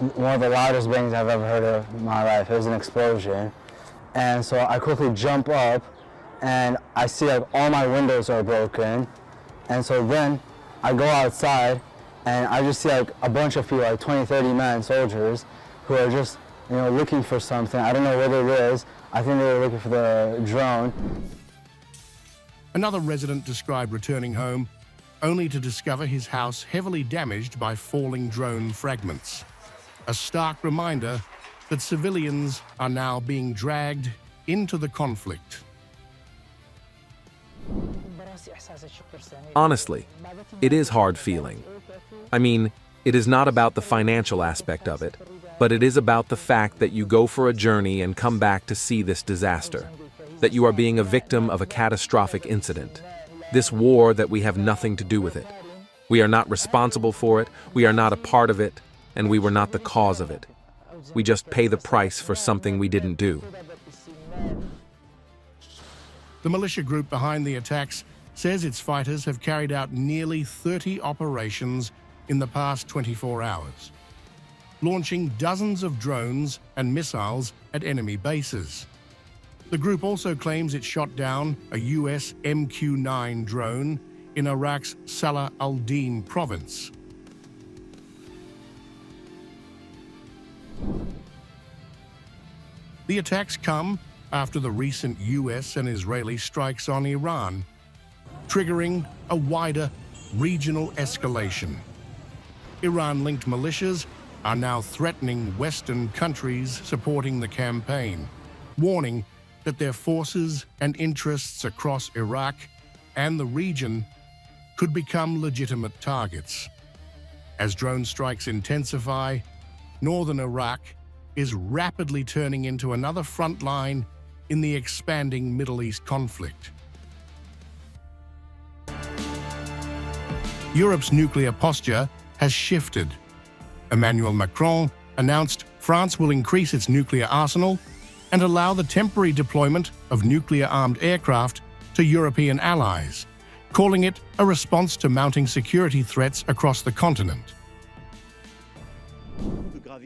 one of the loudest bangs I've ever heard of in my life. It was an explosion. And so I quickly jump up and I see like all my windows are broken. And so then I go outside and I just see like a bunch of people, like 20, 30 men, soldiers, who are just, looking for something. I don't know what it is. I think they were looking for the drone. Another resident described returning home only to discover his house heavily damaged by falling drone fragments. A stark reminder that civilians are now being dragged into the conflict. Honestly, it is hard feeling. I mean, it is not about the financial aspect of it, but it is about the fact that you go for a journey and come back to see this disaster, that you are being a victim of a catastrophic incident. This war that we have nothing to do with it. We are not responsible for it, we are not a part of it, and we were not the cause of it. We just pay the price for something we didn't do. The militia group behind the attacks says its fighters have carried out nearly 30 operations in the past 24 hours, launching dozens of drones and missiles at enemy bases. The group also claims it shot down a US MQ-9 drone in Iraq's Salah al-Din province. The attacks come after the recent US and Israeli strikes on Iran, triggering a wider regional escalation. Iran-linked militias are now threatening Western countries supporting the campaign, warning that their forces and interests across Iraq and the region could become legitimate targets. As drone strikes intensify, northern Iraq is rapidly turning into another front line in the expanding Middle East conflict. Europe's nuclear posture has shifted. Emmanuel Macron announced France will increase its nuclear arsenal and allow the temporary deployment of nuclear-armed aircraft to European allies, calling it a response to mounting security threats across the continent.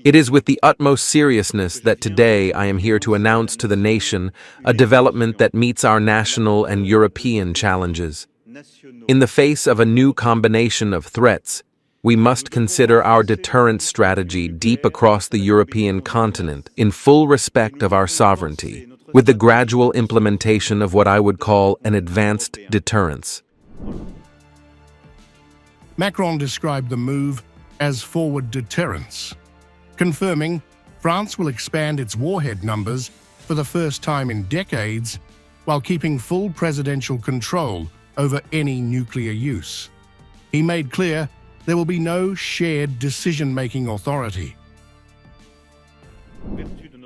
It is with the utmost seriousness that today I am here to announce to the nation a development that meets our national and European challenges. In the face of a new combination of threats, we must consider our deterrent strategy deep across the European continent in full respect of our sovereignty, with the gradual implementation of what I would call an advanced deterrence. Macron described the move as forward deterrence, confirming France will expand its warhead numbers for the first time in decades while keeping full presidential control over any nuclear use. He made clear there will be no shared decision-making authority.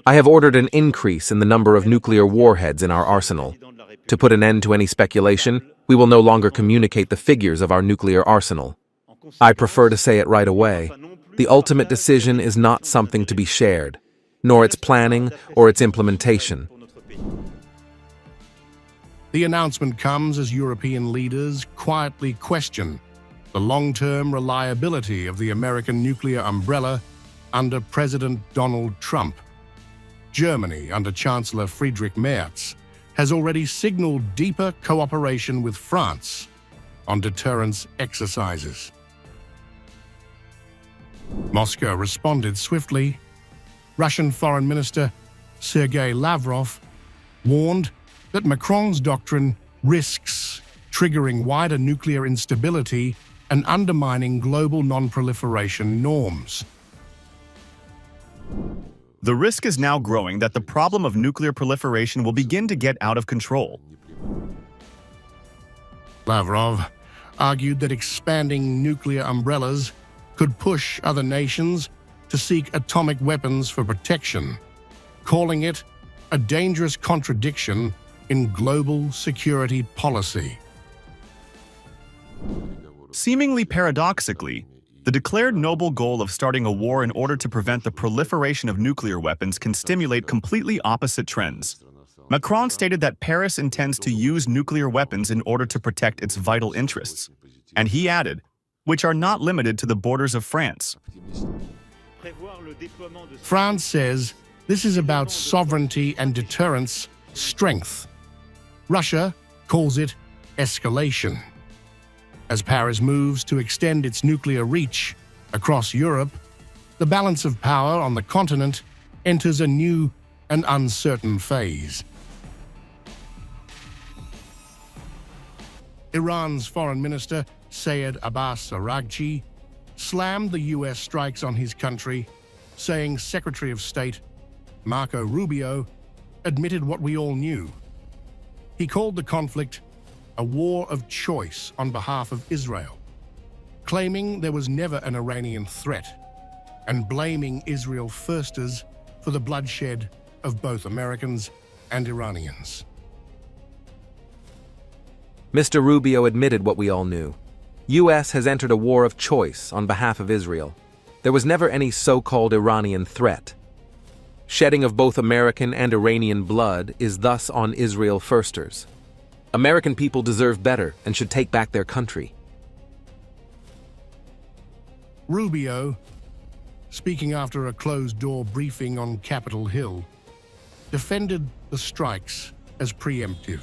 I have ordered an increase in the number of nuclear warheads in our arsenal. To put an end to any speculation, we will no longer communicate the figures of our nuclear arsenal. I prefer to say it right away. The ultimate decision is not something to be shared, nor its planning or its implementation. The announcement comes as European leaders quietly question the long-term reliability of the American nuclear umbrella under President Donald Trump. Germany, under Chancellor Friedrich Merz, has already signaled deeper cooperation with France on deterrence exercises. Moscow responded swiftly. Russian Foreign Minister Sergei Lavrov warned that Macron's doctrine risks triggering wider nuclear instability and undermining global non-proliferation norms. The risk is now growing that the problem of nuclear proliferation will begin to get out of control. Lavrov argued that expanding nuclear umbrellas could push other nations to seek atomic weapons for protection, calling it a dangerous contradiction in global security policy. Seemingly paradoxically, the declared noble goal of starting a war in order to prevent the proliferation of nuclear weapons can stimulate completely opposite trends. Macron stated that Paris intends to use nuclear weapons in order to protect its vital interests, and he added, which are not limited to the borders of France. France says this is about sovereignty and deterrence strength. Russia calls it escalation. As Paris moves to extend its nuclear reach across Europe, the balance of power on the continent enters a new and uncertain phase. Iran's Foreign Minister Sayed Abbas Araghchi slammed the U.S. strikes on his country, saying Secretary of State Marco Rubio admitted what we all knew. He called the conflict a war of choice on behalf of Israel, claiming there was never an Iranian threat, and blaming Israel firsters for the bloodshed of both Americans and Iranians. Mr. Rubio admitted what we all knew. U.S. has entered a war of choice on behalf of Israel. There was never any so-called Iranian threat. Shedding of both American and Iranian blood is thus on Israel firsters. American people deserve better and should take back their country. Rubio, speaking after a closed-door briefing on Capitol Hill, defended the strikes as preemptive.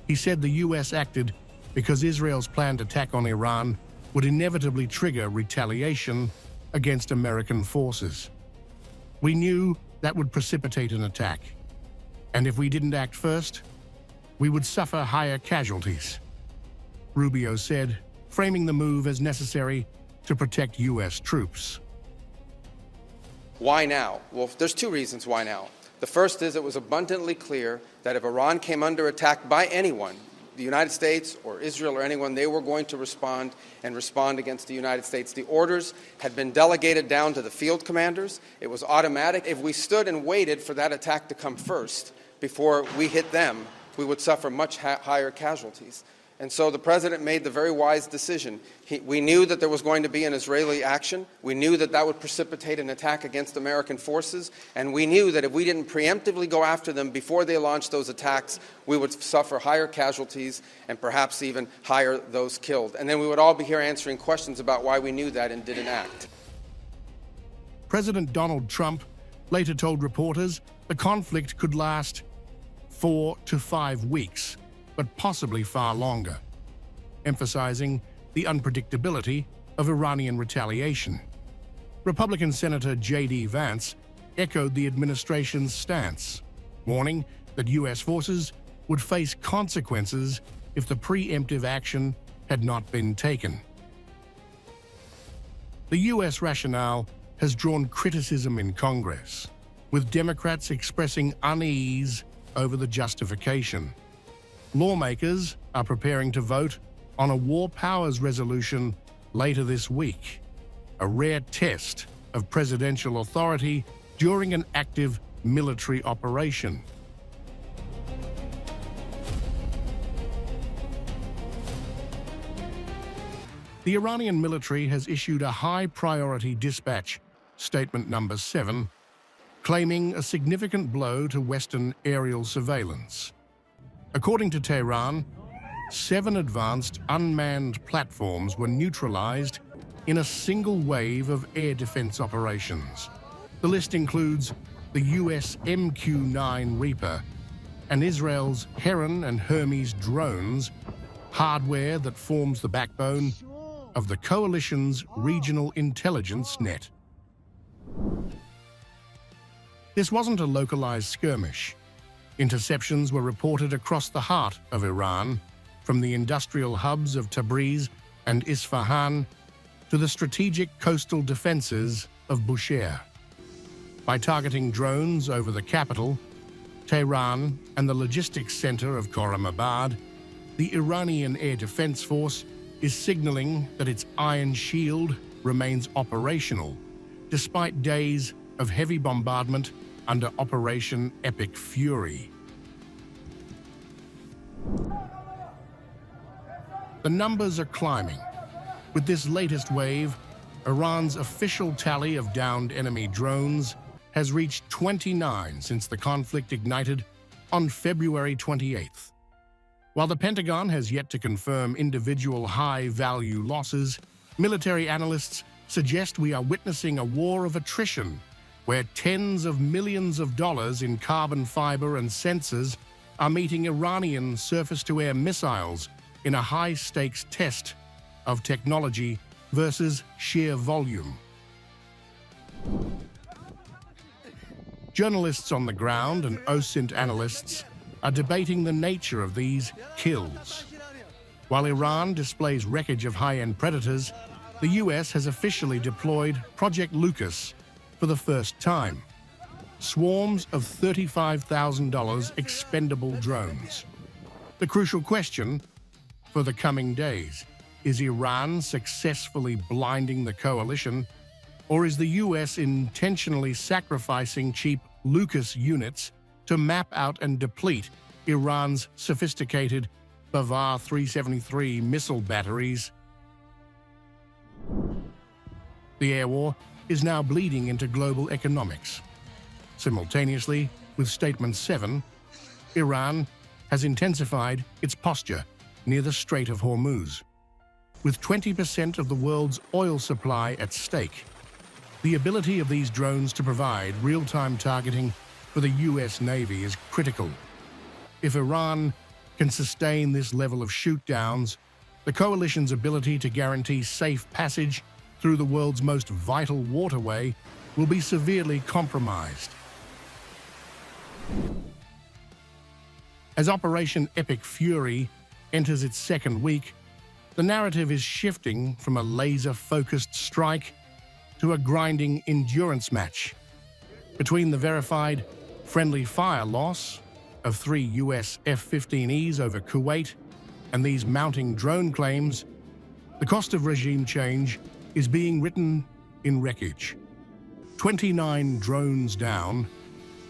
He said the U.S. acted because Israel's planned attack on Iran would inevitably trigger retaliation against American forces. We knew that would precipitate an attack, and if we didn't act first, we would suffer higher casualties, Rubio said, framing the move as necessary to protect U.S. troops. Why now? Well, there's two reasons why now. The first is it was abundantly clear that if Iran came under attack by anyone, the United States or Israel or anyone, they were going to respond against the United States. The orders had been delegated down to the field commanders. It was automatic. If we stood and waited for that attack to come first before we hit them, we would suffer much higher casualties. And so the president made the very wise decision. We knew that there was going to be an Israeli action. We knew that that would precipitate an attack against American forces. And we knew that if we didn't preemptively go after them before they launched those attacks, we would suffer higher casualties and perhaps even higher those killed. And then we would all be here answering questions about why we knew that and didn't act. President Donald Trump later told reporters the conflict could last 4 to 5 weeks, but possibly far longer, emphasizing the unpredictability of Iranian retaliation. Republican Senator J.D. Vance echoed the administration's stance, warning that U.S. forces would face consequences if the preemptive action had not been taken. The U.S. rationale has drawn criticism in Congress, with Democrats expressing unease over the justification. Lawmakers are preparing to vote on a war powers resolution later this week, a rare test of presidential authority during an active military operation. The Iranian military has issued a high-priority dispatch, Statement Number 7, claiming a significant blow to Western aerial surveillance. According to Tehran, 7 advanced unmanned platforms were neutralized in a single wave of air defense operations. The list includes the US MQ-9 Reaper and Israel's Heron and Hermes drones, hardware that forms the backbone of the coalition's regional intelligence net. This wasn't a localized skirmish. Interceptions were reported across the heart of Iran, from the industrial hubs of Tabriz and Isfahan to the strategic coastal defenses of Bushehr. By targeting drones over the capital, Tehran, and the logistics center of Khorramabad, the Iranian Air Defense Force is signaling that its Iron Shield remains operational, despite days of heavy bombardment under Operation Epic Fury. The numbers are climbing. With this latest wave, Iran's official tally of downed enemy drones has reached 29 since the conflict ignited on February 28th. While the Pentagon has yet to confirm individual high-value losses, military analysts suggest we are witnessing a war of attrition, where tens of millions of dollars in carbon fiber and sensors are meeting Iranian surface-to-air missiles in a high-stakes test of technology versus sheer volume. Journalists on the ground and OSINT analysts are debating the nature of these kills. While Iran displays wreckage of high-end predators, the US has officially deployed Project Lucas for the first time. Swarms of $35,000 expendable drones. The crucial question for the coming days: is Iran successfully blinding the coalition, or is the US intentionally sacrificing cheap Lucas units to map out and deplete Iran's sophisticated Barrage 373 missile batteries? The air war is now bleeding into global economics. Simultaneously, with Statement 7, Iran has intensified its posture near the Strait of Hormuz. With 20% of the world's oil supply at stake, the ability of these drones to provide real-time targeting for the US Navy is critical. If Iran can sustain this level of shoot-downs, the coalition's ability to guarantee safe passage through the world's most vital waterway will be severely compromised. As Operation Epic Fury enters its second week, the narrative is shifting from a laser-focused strike to a grinding endurance match. Between the verified friendly fire loss of 3 US F-15Es over Kuwait and these mounting drone claims, the cost of regime change is being written in wreckage. 29 drones down,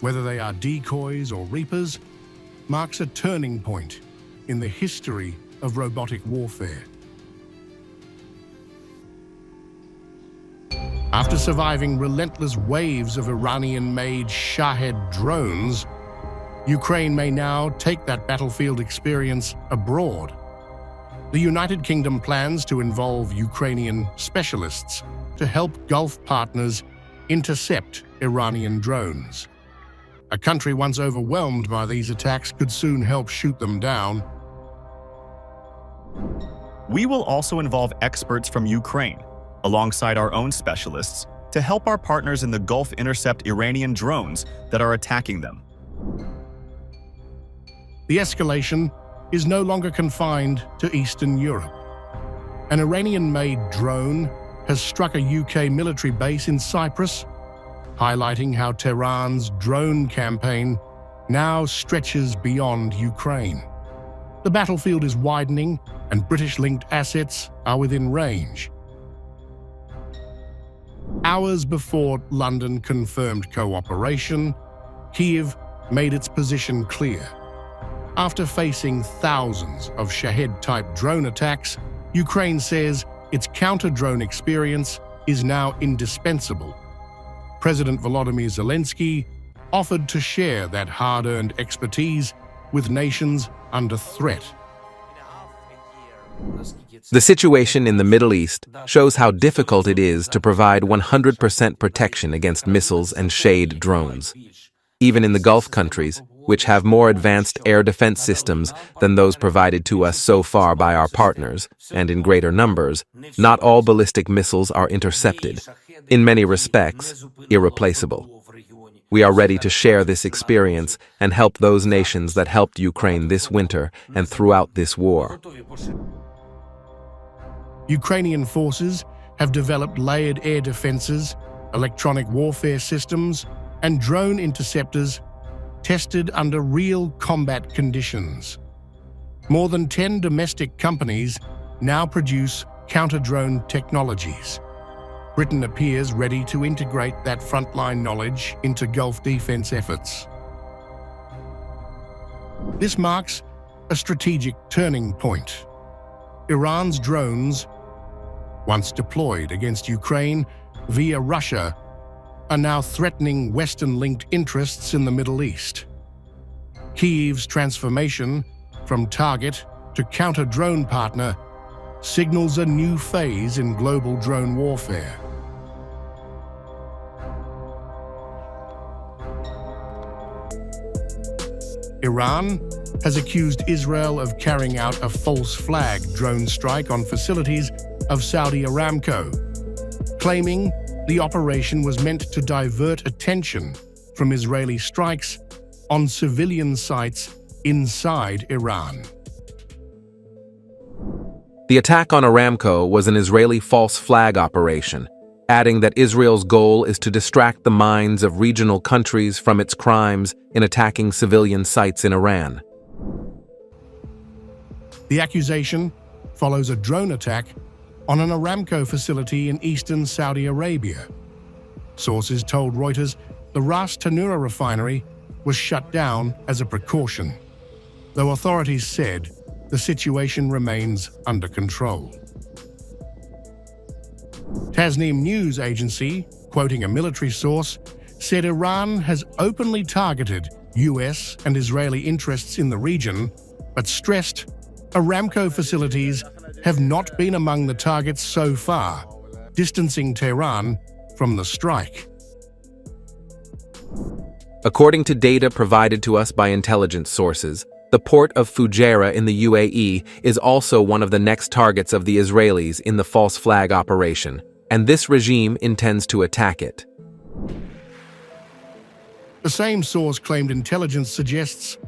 whether they are decoys or reapers, marks a turning point in the history of robotic warfare. After surviving relentless waves of Iranian-made Shahed drones, Ukraine may now take that battlefield experience abroad. The United Kingdom plans to involve Ukrainian specialists to help Gulf partners intercept Iranian drones. A country once overwhelmed by these attacks could soon help shoot them down. We will also involve experts from Ukraine, alongside our own specialists, to help our partners in the Gulf intercept Iranian drones that are attacking them. The escalation is no longer confined to Eastern Europe. An Iranian-made drone has struck a UK military base in Cyprus, highlighting how Tehran's drone campaign now stretches beyond Ukraine. The battlefield is widening, and British-linked assets are within range. Hours before London confirmed cooperation, Kyiv made its position clear. After facing thousands of Shahed-type drone attacks, Ukraine says its counter-drone experience is now indispensable. President Volodymyr Zelensky offered to share that hard-earned expertise with nations under threat. The situation in the Middle East shows how difficult it is to provide 100% protection against missiles and shade drones. Even in the Gulf countries, which have more advanced air defense systems than those provided to us so far by our partners, and in greater numbers, not all ballistic missiles are intercepted, in many respects, irreplaceable. We are ready to share this experience and help those nations that helped Ukraine this winter and throughout this war. Ukrainian forces have developed layered air defenses, electronic warfare systems, and drone interceptors tested under real combat conditions. More than 10 domestic companies now produce counter-drone technologies. Britain appears ready to integrate that frontline knowledge into Gulf defense efforts. This marks a strategic turning point. Iran's drones, once deployed against Ukraine via Russia, are now threatening Western-linked interests in the Middle East. Kyiv's transformation from target to counter-drone partner signals a new phase in global drone warfare. Iran has accused Israel of carrying out a false flag drone strike on facilities of Saudi Aramco, claiming the operation was meant to divert attention from Israeli strikes on civilian sites inside Iran. The attack on Aramco was an Israeli false flag operation, adding that Israel's goal is to distract the minds of regional countries from its crimes in attacking civilian sites in Iran. The accusation follows a drone attack on an Aramco facility in eastern Saudi Arabia. Sources told Reuters the Ras Tanura refinery was shut down as a precaution, though authorities said the situation remains under control. Tasnim news agency, quoting a military source, said Iran has openly targeted US and Israeli interests in the region, but stressed Aramco facilities have not been among the targets so far, distancing Tehran from the strike. According to data provided to us by intelligence sources, the port of Fujairah in the UAE is also one of the next targets of the Israelis in the false flag operation, and this regime intends to attack it. The same source claimed intelligence suggests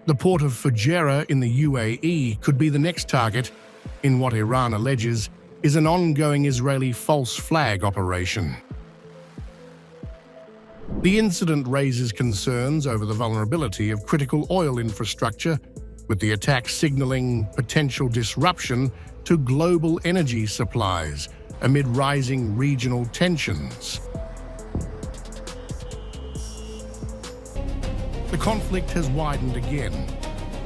the port of Fujairah in the UAE could be the next target in what Iran alleges is an ongoing Israeli false flag operation. The incident raises concerns over the vulnerability of critical oil infrastructure, with the attack signaling potential disruption to global energy supplies amid rising regional tensions. The conflict has widened again.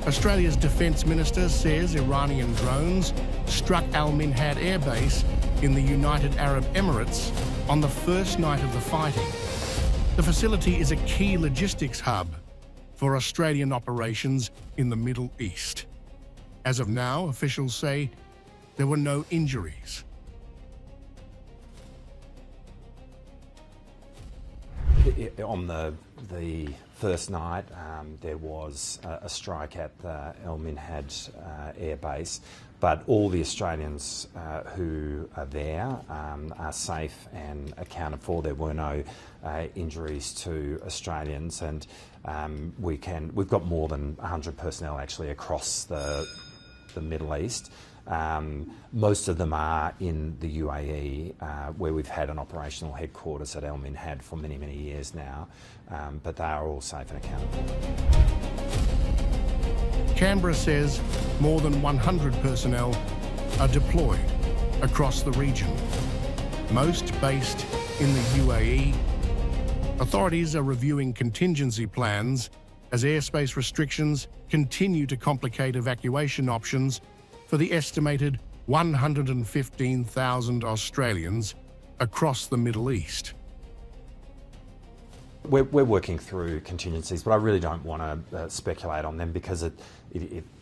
Australia's Defence Minister says Iranian drones struck Al Minhad Air Base in the United Arab Emirates on the first night of the fighting. The facility is a key logistics hub for Australian operations in the Middle East. As of now, officials say there were no injuries. On the first night, there was a strike at the Al Minhad Air Base, but all the Australians who are there are safe and accounted for. There were no injuries to Australians, and we've got more than 100 personnel actually across the Middle East. Most of them are in the UAE, where we've had an operational headquarters at Al Minhad for many, many years now, but they are all safe and accounted for. Canberra says more than 100 personnel are deployed across the region, most based in the UAE. Authorities are reviewing contingency plans as airspace restrictions continue to complicate evacuation options for the estimated 115,000 Australians across the Middle East. We're working through contingencies, but I really don't want to speculate on them because it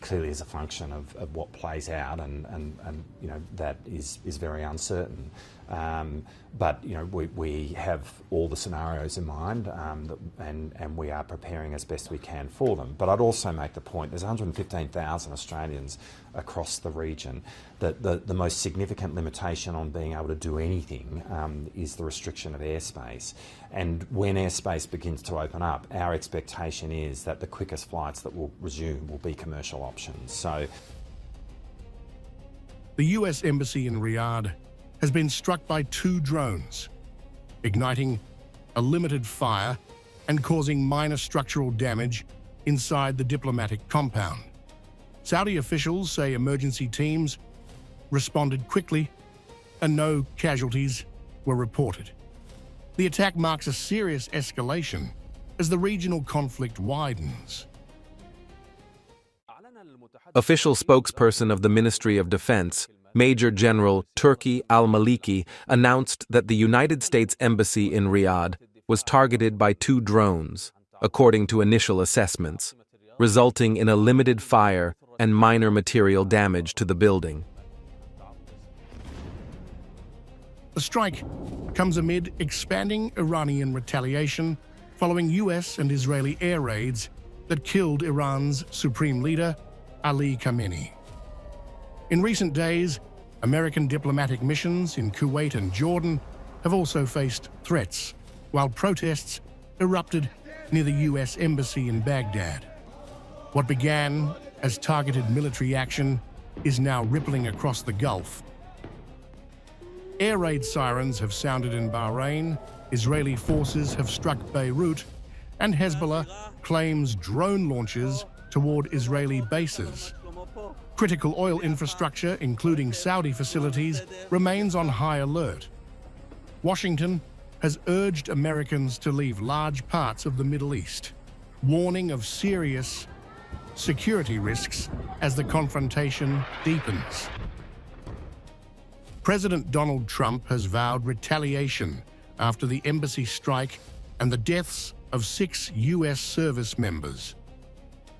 clearly is a function of what plays out, and you know that is very uncertain. But you know we have all the scenarios in mind, and we are preparing as best we can for them. But I'd also make the point: there's 115,000 Australians across the region. That the most significant limitation on being able to do anything is the restriction of airspace. And when airspace begins to open up, our expectation is that the quickest flights that will resume will be commercial options. So, the US Embassy in Riyadh has been struck by 2 drones, igniting a limited fire and causing minor structural damage inside the diplomatic compound. Saudi officials say emergency teams responded quickly and no casualties were reported. The attack marks a serious escalation as the regional conflict widens. Official spokesperson of the Ministry of Defense, Major General Turki Al-Maliki, announced that the United States Embassy in Riyadh was targeted by 2 drones, according to initial assessments, resulting in a limited fire and minor material damage to the building. The strike comes amid expanding Iranian retaliation following US and Israeli air raids that killed Iran's supreme leader, Ali Khamenei. In recent days, American diplomatic missions in Kuwait and Jordan have also faced threats, while protests erupted near the US embassy in Baghdad. What began as targeted military action is now rippling across the Gulf. Air raid sirens have sounded in Bahrain, Israeli forces have struck Beirut, and Hezbollah claims drone launches toward Israeli bases. Critical oil infrastructure, including Saudi facilities, remains on high alert. Washington has urged Americans to leave large parts of the Middle East, warning of serious security risks as the confrontation deepens. President Donald Trump has vowed retaliation after the embassy strike and the deaths of 6 US service members.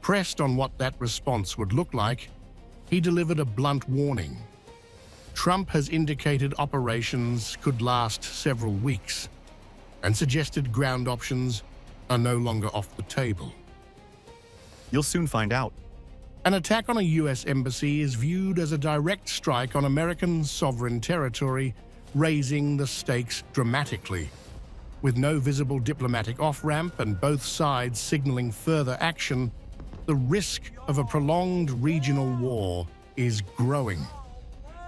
Pressed on what that response would look like, he delivered a blunt warning. Trump has indicated operations could last several weeks and suggested ground options are no longer off the table. You'll soon find out. An attack on a US embassy is viewed as a direct strike on American sovereign territory, raising the stakes dramatically. With no visible diplomatic off-ramp and both sides signaling further action, the risk of a prolonged regional war is growing.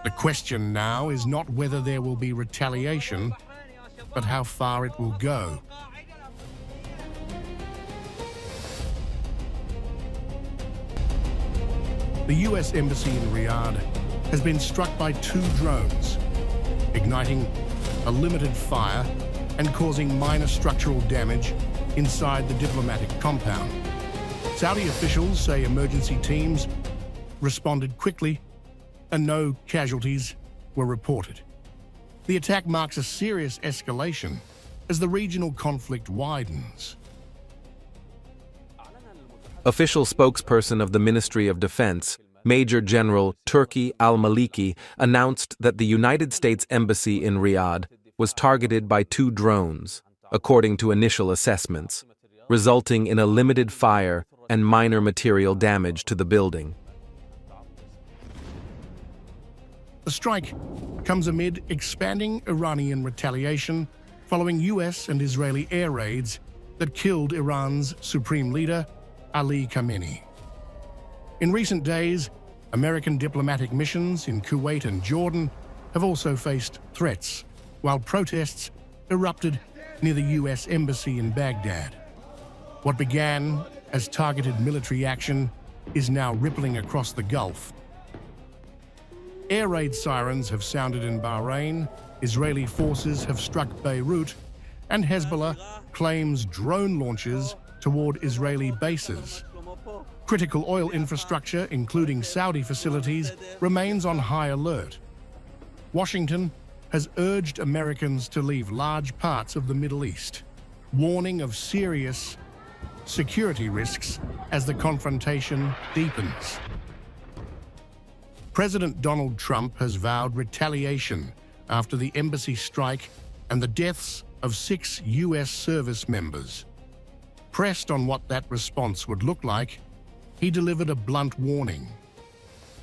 The question now is not whether there will be retaliation, but how far it will go. The US Embassy in Riyadh has been struck by 2 drones, igniting a limited fire and causing minor structural damage inside the diplomatic compound. Saudi officials say emergency teams responded quickly and no casualties were reported. The attack marks a serious escalation as the regional conflict widens. Official spokesperson of the Ministry of Defense, Major General Turki Al-Maliki, announced that the United States Embassy in Riyadh was targeted by 2 drones, according to initial assessments, resulting in a limited fire and minor material damage to the building. The strike comes amid expanding Iranian retaliation following US and Israeli air raids that killed Iran's supreme leader, Ali Khamenei. In recent days, American diplomatic missions in Kuwait and Jordan have also faced threats, while protests erupted near the US embassy in Baghdad. What began as targeted military action is now rippling across the Gulf. Air raid sirens have sounded in Bahrain, Israeli forces have struck Beirut, and Hezbollah claims drone launches toward Israeli bases. Critical oil infrastructure, including Saudi facilities, remains on high alert. Washington has urged Americans to leave large parts of the Middle East, warning of serious security risks as the confrontation deepens. President Donald Trump has vowed retaliation after the embassy strike and the deaths of 6 US service members. Pressed on what that response would look like, he delivered a blunt warning.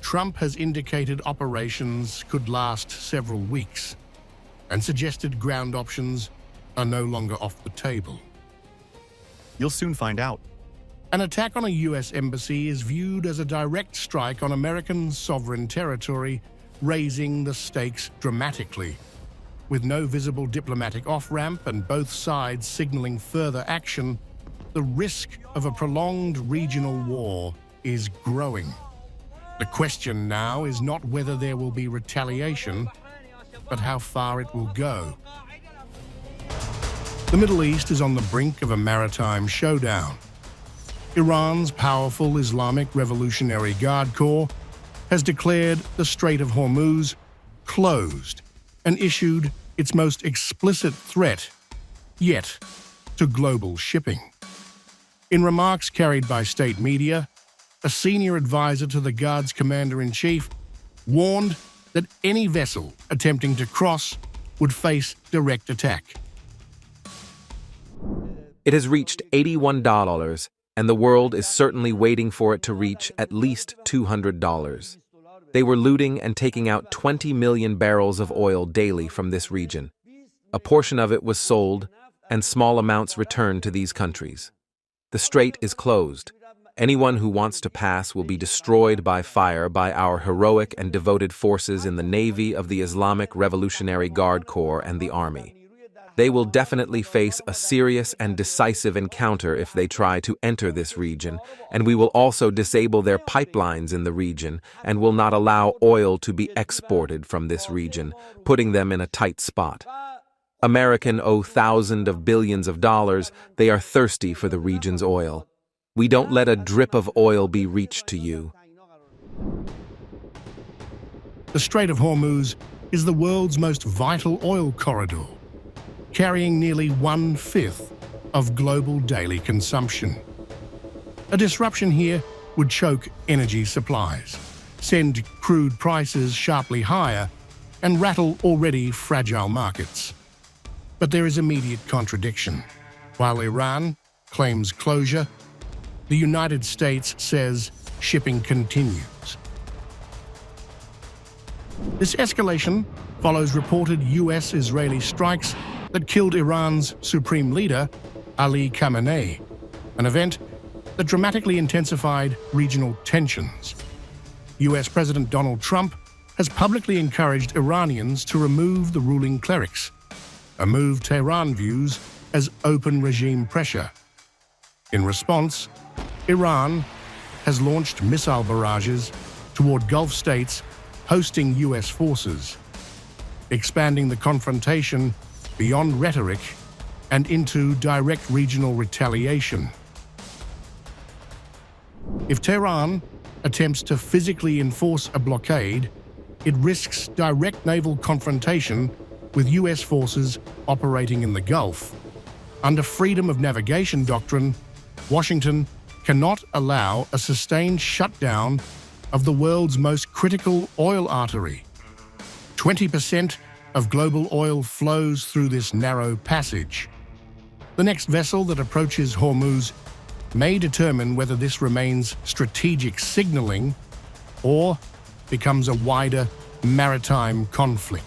Trump has indicated operations could last several weeks and suggested ground options are no longer off the table. You'll soon find out. An attack on a US embassy is viewed as a direct strike on American sovereign territory, raising the stakes dramatically. With no visible diplomatic off-ramp and both sides signaling further action, the risk of a prolonged regional war is growing. The question now is not whether there will be retaliation, but how far it will go. The Middle East is on the brink of a maritime showdown. Iran's powerful Islamic Revolutionary Guard Corps has declared the Strait of Hormuz closed and issued its most explicit threat yet to global shipping. In remarks carried by state media, a senior advisor to the Guard's commander-in-chief warned that any vessel attempting to cross would face direct attack. It has reached $81, and the world is certainly waiting for it to reach at least $200. They were looting and taking out 20 million barrels of oil daily from this region. A portion of it was sold, and small amounts returned to these countries. The strait is closed. Anyone who wants to pass will be destroyed by fire by our heroic and devoted forces in the Navy of the Islamic Revolutionary Guard Corps and the Army. They will definitely face a serious and decisive encounter if they try to enter this region, and we will also disable their pipelines in the region and will not allow oil to be exported from this region, putting them in a tight spot. Americans owe thousands of billions of dollars. They are thirsty for the region's oil. We don't let a drip of oil be reached to you. The Strait of Hormuz is the world's most vital oil corridor, carrying nearly 1/5 of global daily consumption. A disruption here would choke energy supplies, send crude prices sharply higher, and rattle already fragile markets. But there is immediate contradiction. While Iran claims closure, the United States says shipping continues. This escalation follows reported US-Israeli strikes that killed Iran's supreme leader, Ali Khamenei, an event that dramatically intensified regional tensions. US President Donald Trump has publicly encouraged Iranians to remove the ruling clerics, a move Tehran views as open regime pressure. In response, Iran has launched missile barrages toward Gulf states hosting US forces, expanding the confrontation beyond rhetoric and into direct regional retaliation. If Tehran attempts to physically enforce a blockade, it risks direct naval confrontation with US forces operating in the Gulf. Under freedom of navigation doctrine, Washington cannot allow a sustained shutdown of the world's most critical oil artery. 20% of global oil flows through this narrow passage. The next vessel that approaches Hormuz may determine whether this remains strategic signaling or becomes a wider maritime conflict.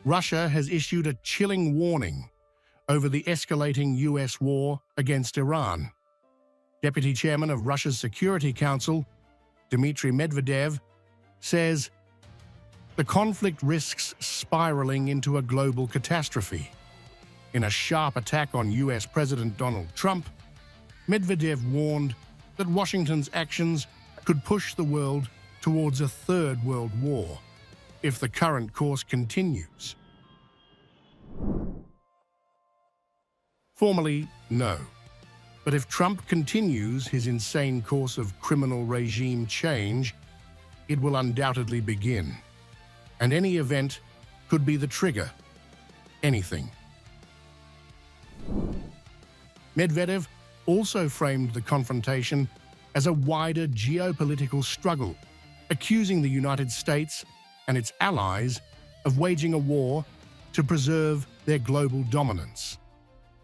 Russia has issued a chilling warning over the escalating US war against Iran. Deputy Chairman of Russia's Security Council, Dmitry Medvedev, says the conflict risks spiraling into a global catastrophe. In a sharp attack on US President Donald Trump, Medvedev warned that Washington's actions could push the world towards a third world war if the current course continues. Formally, no. But if Trump continues his insane course of criminal regime change, it will undoubtedly begin. And any event could be the trigger. Anything. Medvedev also framed the confrontation as a wider geopolitical struggle, accusing the United States and its allies of waging a war to preserve their global dominance.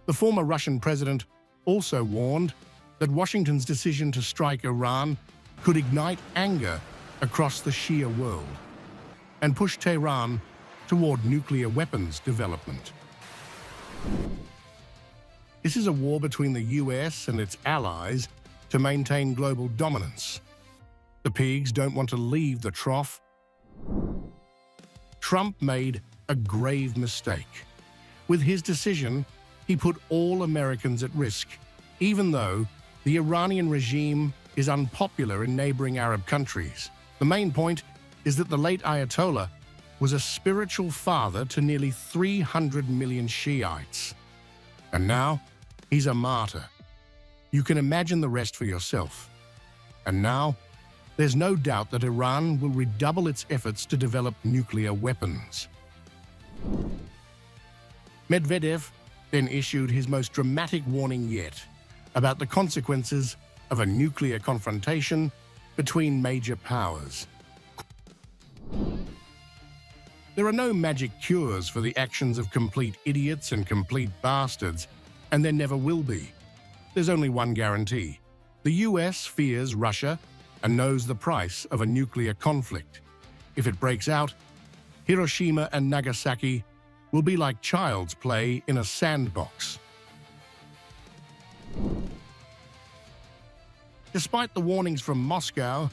The former Russian president also warned that Washington's decision to strike Iran could ignite anger across the Shia world and push Tehran toward nuclear weapons development. This is a war between the US and its allies to maintain global dominance. The pigs don't want to leave the trough. Trump made a grave mistake. With his decision, he put all Americans at risk, even though the Iranian regime is unpopular in neighboring Arab countries. The main point is that the late Ayatollah was a spiritual father to nearly 300 million Shiites. And now, he's a martyr. You can imagine the rest for yourself. And now, there's no doubt that Iran will redouble its efforts to develop nuclear weapons. Medvedev then issued his most dramatic warning yet about the consequences of a nuclear confrontation between major powers. There are no magic cures for the actions of complete idiots and complete bastards, and there never will be. There's only one guarantee. The US fears Russia and knows the price of a nuclear conflict. If it breaks out, Hiroshima and Nagasaki will be like child's play in a sandbox. Despite the warnings from Moscow,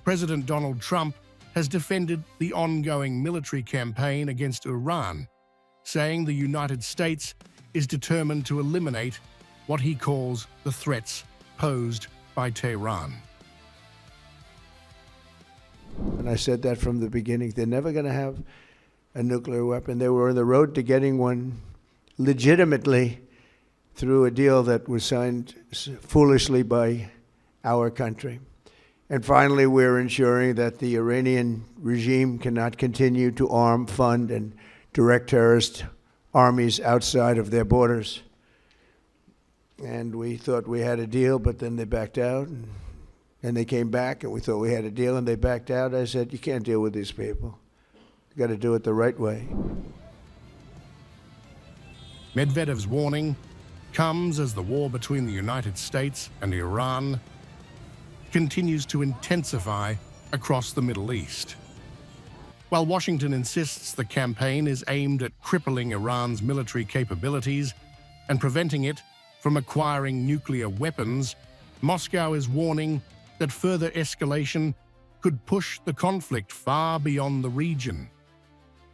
President Donald Trump has defended the ongoing military campaign against Iran, saying the United States is determined to eliminate what he calls the threats posed by Tehran. And I said that from the beginning. They're never going to have a nuclear weapon. They were on the road to getting one legitimately through a deal that was signed foolishly by our country. And finally, we're ensuring that the Iranian regime cannot continue to arm, fund, and direct terrorist armies outside of their borders. And we thought we had a deal, but then they backed out. And they came back, and we thought we had a deal, and they backed out. I said, you can't deal with these people. You got to do it the right way. Medvedev's warning comes as the war between the United States and Iran continues to intensify across the Middle East. While Washington insists the campaign is aimed at crippling Iran's military capabilities and preventing it from acquiring nuclear weapons, Moscow is warning that further escalation could push the conflict far beyond the region.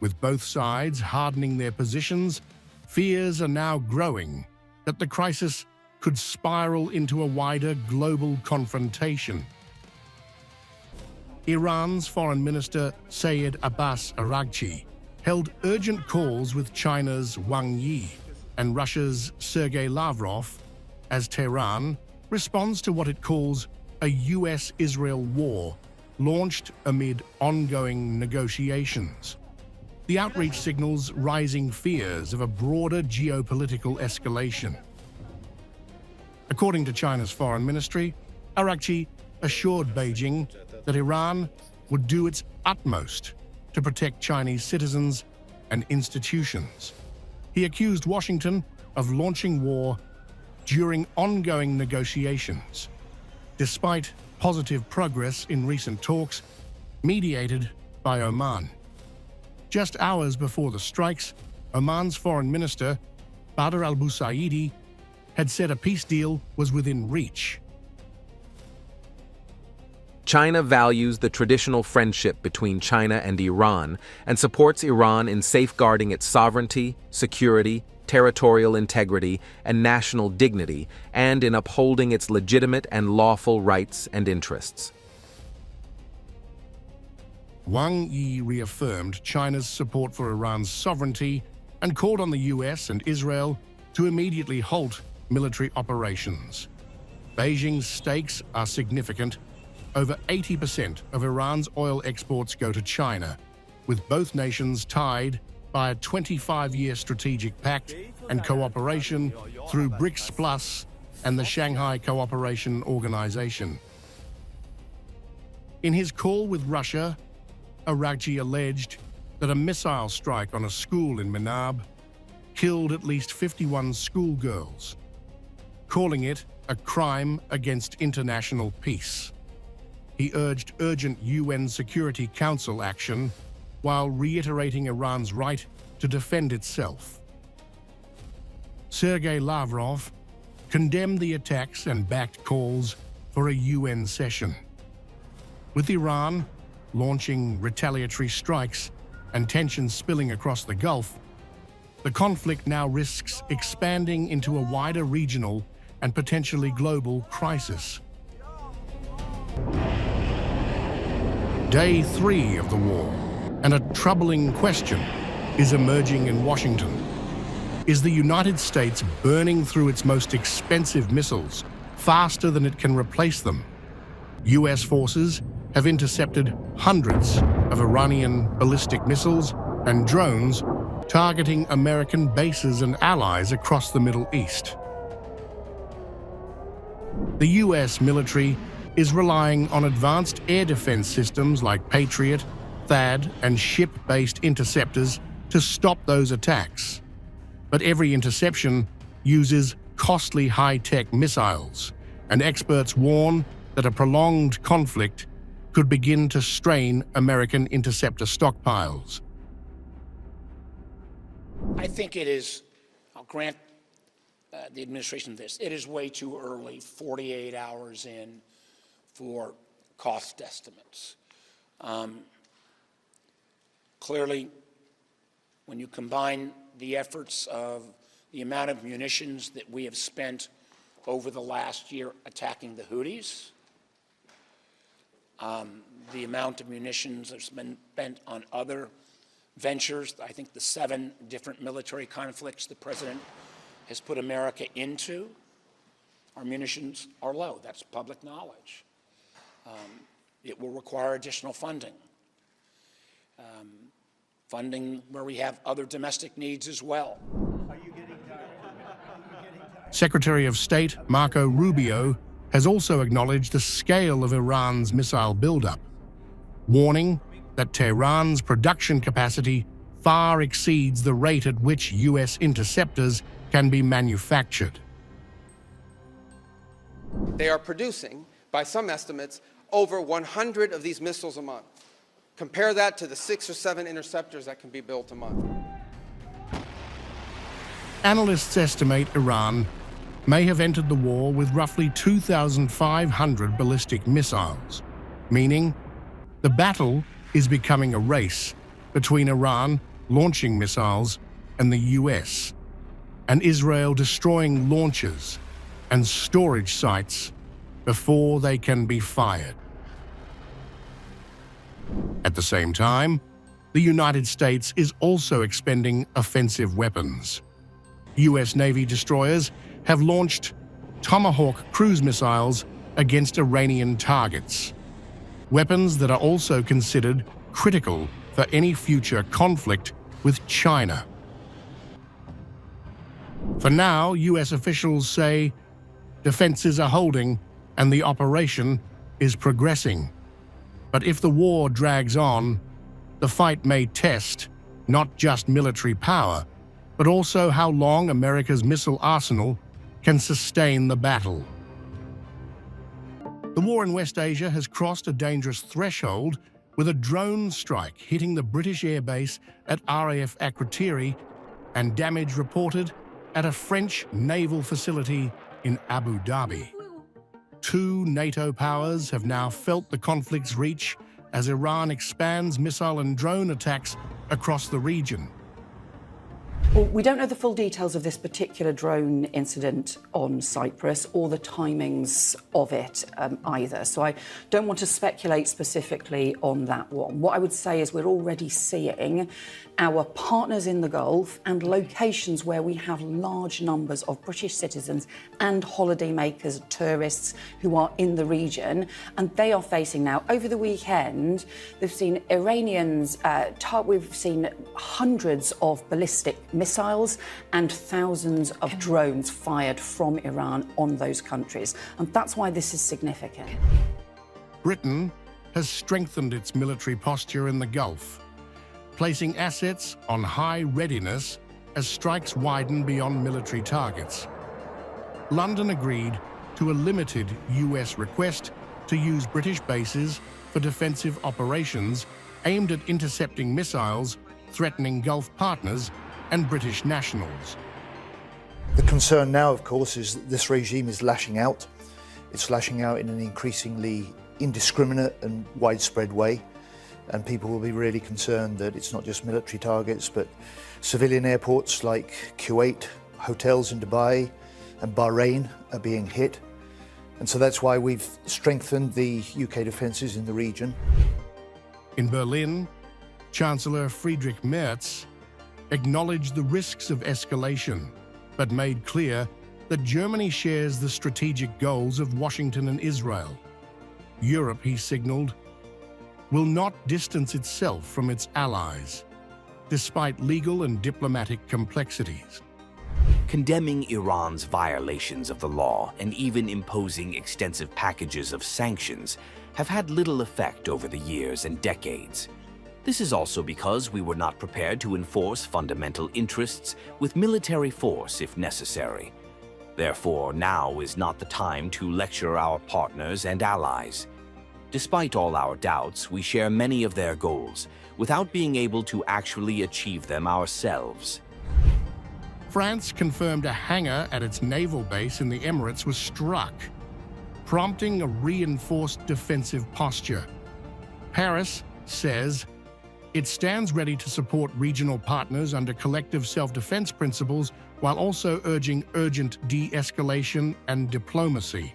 With both sides hardening their positions, fears are now growing that the crisis could spiral into a wider global confrontation. Iran's Foreign Minister Sayed Abbas Araghchi held urgent calls with China's Wang Yi and Russia's Sergei Lavrov as Tehran responds to what it calls a US-Israel war launched amid ongoing negotiations. The outreach signals rising fears of a broader geopolitical escalation. According to China's foreign ministry, Araghchi assured Beijing that Iran would do its utmost to protect Chinese citizens and institutions. He accused Washington of launching war during ongoing negotiations, despite positive progress in recent talks mediated by Oman. Just hours before the strikes, Oman's foreign minister, Badr al-Busaidi, had said a peace deal was within reach. China values the traditional friendship between China and Iran and supports Iran in safeguarding its sovereignty, security, territorial integrity, and national dignity, and in upholding its legitimate and lawful rights and interests. Wang Yi reaffirmed China's support for Iran's sovereignty and called on the US and Israel to immediately halt military operations. Beijing's stakes are significant. Over 80% of Iran's oil exports go to China, with both nations tied by a 25-year strategic pact and cooperation through BRICS Plus and the Shanghai Cooperation Organization. In his call with Russia, Araghchi alleged that a missile strike on a school in Minab killed at least 51 schoolgirls, calling it a crime against international peace. He urged urgent UN Security Council action while reiterating Iran's right to defend itself. Sergei Lavrov condemned the attacks and backed calls for a UN session. With Iran launching retaliatory strikes and tensions spilling across the Gulf, the conflict now risks expanding into a wider regional and potentially global crisis. Day 3 of the war, and a troubling question is emerging in Washington. Is the United States burning through its most expensive missiles faster than it can replace them? US forces have intercepted hundreds of Iranian ballistic missiles and drones targeting American bases and allies across the Middle East. The US military is relying on advanced air defense systems like Patriot, THAAD and ship-based interceptors to stop those attacks. But every interception uses costly high-tech missiles, and experts warn that a prolonged conflict could begin to strain American interceptor stockpiles. I think it is, I'll grant the administration this, it is way too early, 48 hours in, for cost estimates. Clearly, when you combine the efforts of the amount of munitions that we have spent over the last year attacking the Houthis, the amount of munitions that's been spent on other ventures, I think the 7 different military conflicts the President has put America into, our munitions are low. That's public knowledge. It will require additional funding. Funding where we have other domestic needs as well. Secretary of State Marco Rubio has also acknowledged the scale of Iran's missile buildup, warning that Tehran's production capacity far exceeds the rate at which U.S. interceptors can be manufactured. They are producing, by some estimates, over 100 of these missiles a month. Compare that to the 6 or 7 interceptors that can be built a month. Analysts estimate Iran may have entered the war with roughly 2,500 ballistic missiles, meaning the battle is becoming a race between Iran launching missiles and the US, and Israel destroying launchers and storage sites before they can be fired. At the same time, the United States is also expending offensive weapons. US Navy destroyers have launched Tomahawk cruise missiles against Iranian targets, weapons that are also considered critical for any future conflict with China. For now, US officials say defenses are holding and the operation is progressing. But if the war drags on, the fight may test not just military power, but also how long America's missile arsenal can sustain the battle. The war in West Asia has crossed a dangerous threshold with a drone strike hitting the British airbase at RAF Akrotiri and damage reported at a French naval facility in Abu Dhabi. 2 NATO powers have now felt the conflict's reach as Iran expands missile and drone attacks across the region. Well, we don't know the full details of this particular drone incident on Cyprus or the timings of it either, so I don't want to speculate specifically on that one. What I would say is we're already seeing our partners in the Gulf and locations where we have large numbers of British citizens and holidaymakers, tourists who are in the region, and they are facing now. Over the weekend, they've seen Iranians, we've seen hundreds of ballistic missiles and thousands of drones fired from Iran on those countries, and that's why this is significant. Britain has strengthened its military posture in the Gulf, placing assets on high readiness as strikes widen beyond military targets. London agreed to a limited US request to use British bases for defensive operations aimed at intercepting missiles threatening Gulf partners and British nationals. The concern now, of course, is that this regime is lashing out. It's lashing out in an increasingly indiscriminate and widespread way. And people will be really concerned that it's not just military targets, but civilian airports like Kuwait, hotels in Dubai and Bahrain are being hit. And so that's why we've strengthened the UK defences in the region. In Berlin, Chancellor Friedrich Merz acknowledged the risks of escalation, but made clear that Germany shares the strategic goals of Washington and Israel. Europe, he signaled, will not distance itself from its allies, despite legal and diplomatic complexities. Condemning Iran's violations of the law and even imposing extensive packages of sanctions have had little effect over the years and decades. This is also because we were not prepared to enforce fundamental interests with military force if necessary. Therefore, now is not the time to lecture our partners and allies. Despite all our doubts, we share many of their goals, without being able to actually achieve them ourselves. France confirmed a hangar at its naval base in the Emirates was struck, prompting a reinforced defensive posture. Paris says it stands ready to support regional partners under collective self-defense principles while also urging urgent de-escalation and diplomacy.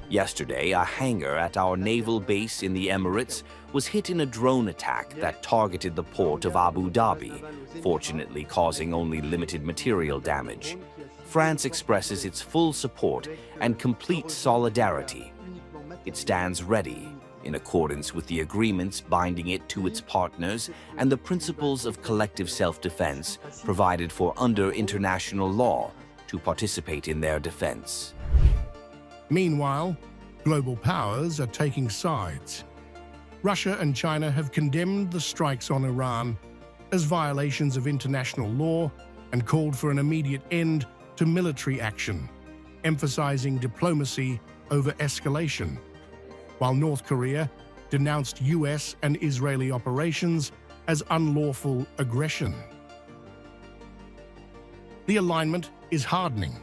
Yesterday, a hangar at our naval base in the Emirates was hit in a drone attack that targeted the port of Abu Dhabi, fortunately causing only limited material damage. France expresses its full support and complete solidarity. It stands ready, in accordance with the agreements binding it to its partners and the principles of collective self-defense provided for under international law, to participate in their defense. Meanwhile, global powers are taking sides. Russia and China have condemned the strikes on Iran as violations of international law and called for an immediate end to military action, emphasizing diplomacy over escalation, while North Korea denounced US and Israeli operations as unlawful aggression. The alignment is hardening.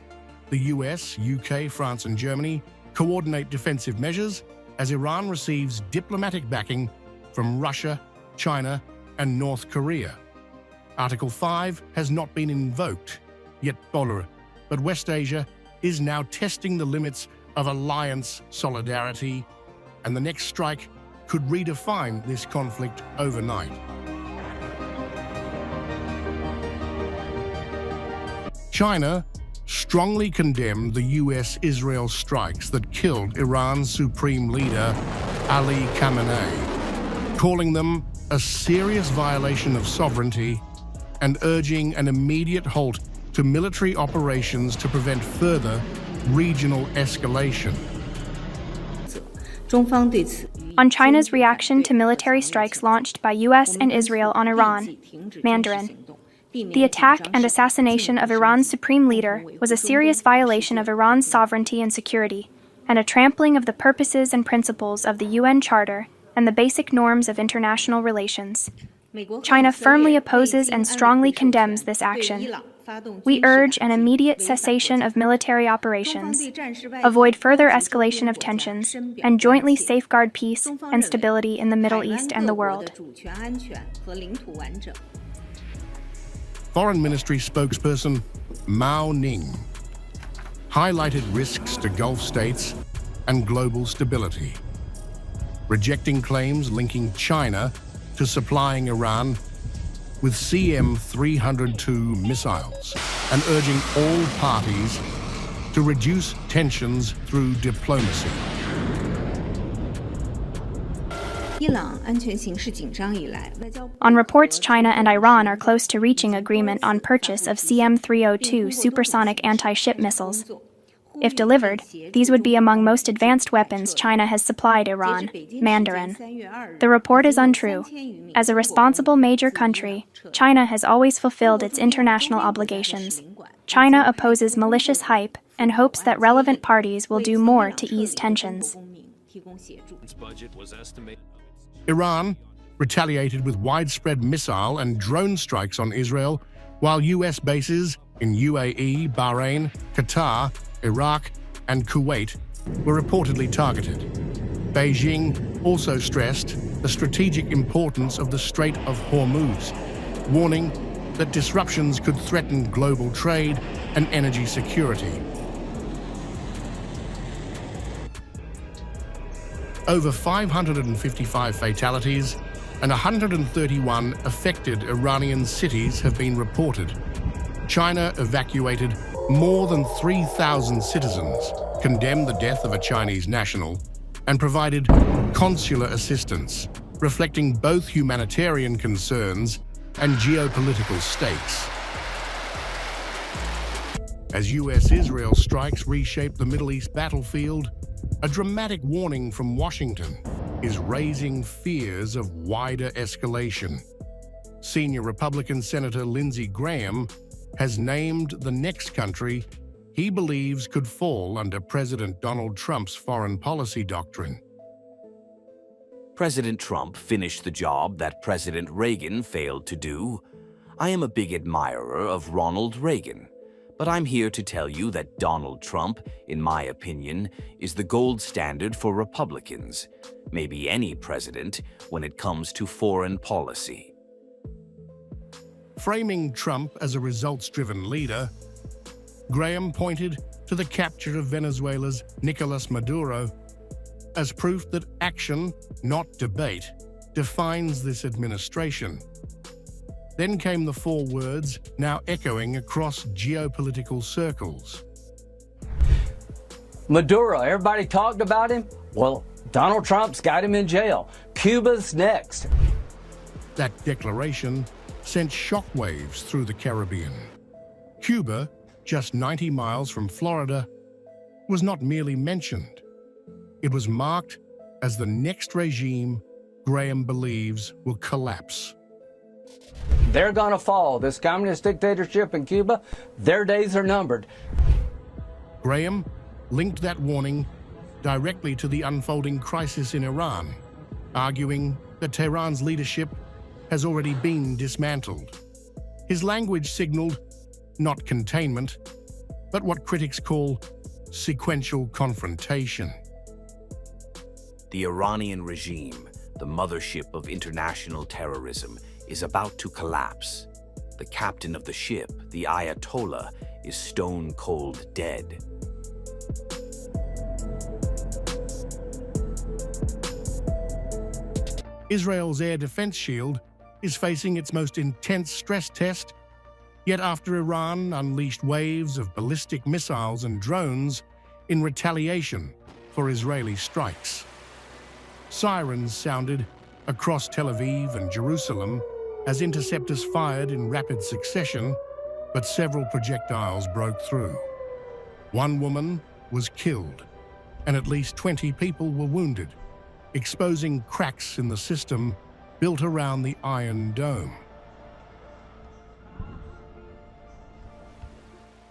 The US, UK, France, and Germany coordinate defensive measures as Iran receives diplomatic backing from Russia, China, and North Korea. Article 5 has not been invoked, but West Asia is now testing the limits of alliance solidarity, and the next strike could redefine this conflict overnight. China strongly condemned the US-Israel strikes that killed Iran's supreme leader, Ali Khamenei, calling them a serious violation of sovereignty and urging an immediate halt to military operations to prevent further regional escalation. On China's reaction to military strikes launched by US and Israel on Iran, Mandarin. The attack and assassination of Iran's supreme leader was a serious violation of Iran's sovereignty and security, and a trampling of the purposes and principles of the UN Charter and the basic norms of international relations. China firmly opposes and strongly condemns this action. We urge an immediate cessation of military operations, avoid further escalation of tensions, and jointly safeguard peace and stability in the Middle East and the world. Foreign Ministry spokesperson Mao Ning highlighted risks to Gulf states and global stability, rejecting claims linking China to supplying Iran with CM-302 missiles and urging all parties to reduce tensions through diplomacy. On reports, China and Iran are close to reaching agreement on purchase of CM-302 supersonic anti-ship missiles. If delivered, these would be among most advanced weapons China has supplied Iran, Mandarin. The report is untrue. As a responsible major country, China has always fulfilled its international obligations. China opposes malicious hype and hopes that relevant parties will do more to ease tensions. Iran retaliated with widespread missile and drone strikes on Israel, while US bases in UAE, Bahrain, Qatar, Iraq, and Kuwait were reportedly targeted. Beijing also stressed the strategic importance of the Strait of Hormuz, warning that disruptions could threaten global trade and energy security. Over 555 fatalities and 131 affected Iranian cities have been reported. China evacuated more than 3,000 citizens, condemned the death of a Chinese national, and provided consular assistance, reflecting both humanitarian concerns and geopolitical stakes. As US-Israel strikes reshape the Middle East battlefield, a dramatic warning from Washington. is raising fears of wider escalation. Senior Republican Senator Lindsey Graham has named the next country he believes could fall under President Donald Trump's foreign policy doctrine. President Trump finished the job that President Reagan failed to do. I am a big admirer of Ronald Reagan, but I'm here to tell you that Donald Trump, in my opinion, is the gold standard for Republicans, maybe any president, when it comes to foreign policy. Framing Trump as a results-driven leader, Graham pointed to the capture of Venezuela's Nicolas Maduro as proof that action, not debate, defines this administration. Then came the four words now echoing across geopolitical circles. Maduro, everybody talked about him? Well, Donald Trump's got him in jail. Cuba's next. That declaration sent shockwaves through the Caribbean. Cuba, just 90 miles from Florida, was not merely mentioned. It was marked as the next regime Graham believes will collapse. They're gonna fall. This communist dictatorship in Cuba, their days are numbered. Graham linked that warning directly to the unfolding crisis in Iran, arguing that Tehran's leadership has already been dismantled. His language signaled not containment, but what critics call sequential confrontation. The Iranian regime, the mothership of international terrorism, is about to collapse. The captain of the ship, the Ayatollah, is stone-cold dead. Israel's air defense shield is facing its most intense stress test, yet after Iran unleashed waves of ballistic missiles and drones in retaliation for Israeli strikes. Sirens sounded across Tel Aviv and Jerusalem as interceptors fired in rapid succession, but several projectiles broke through. One woman was killed, and at least 20 people were wounded, exposing cracks in the system built around the Iron Dome.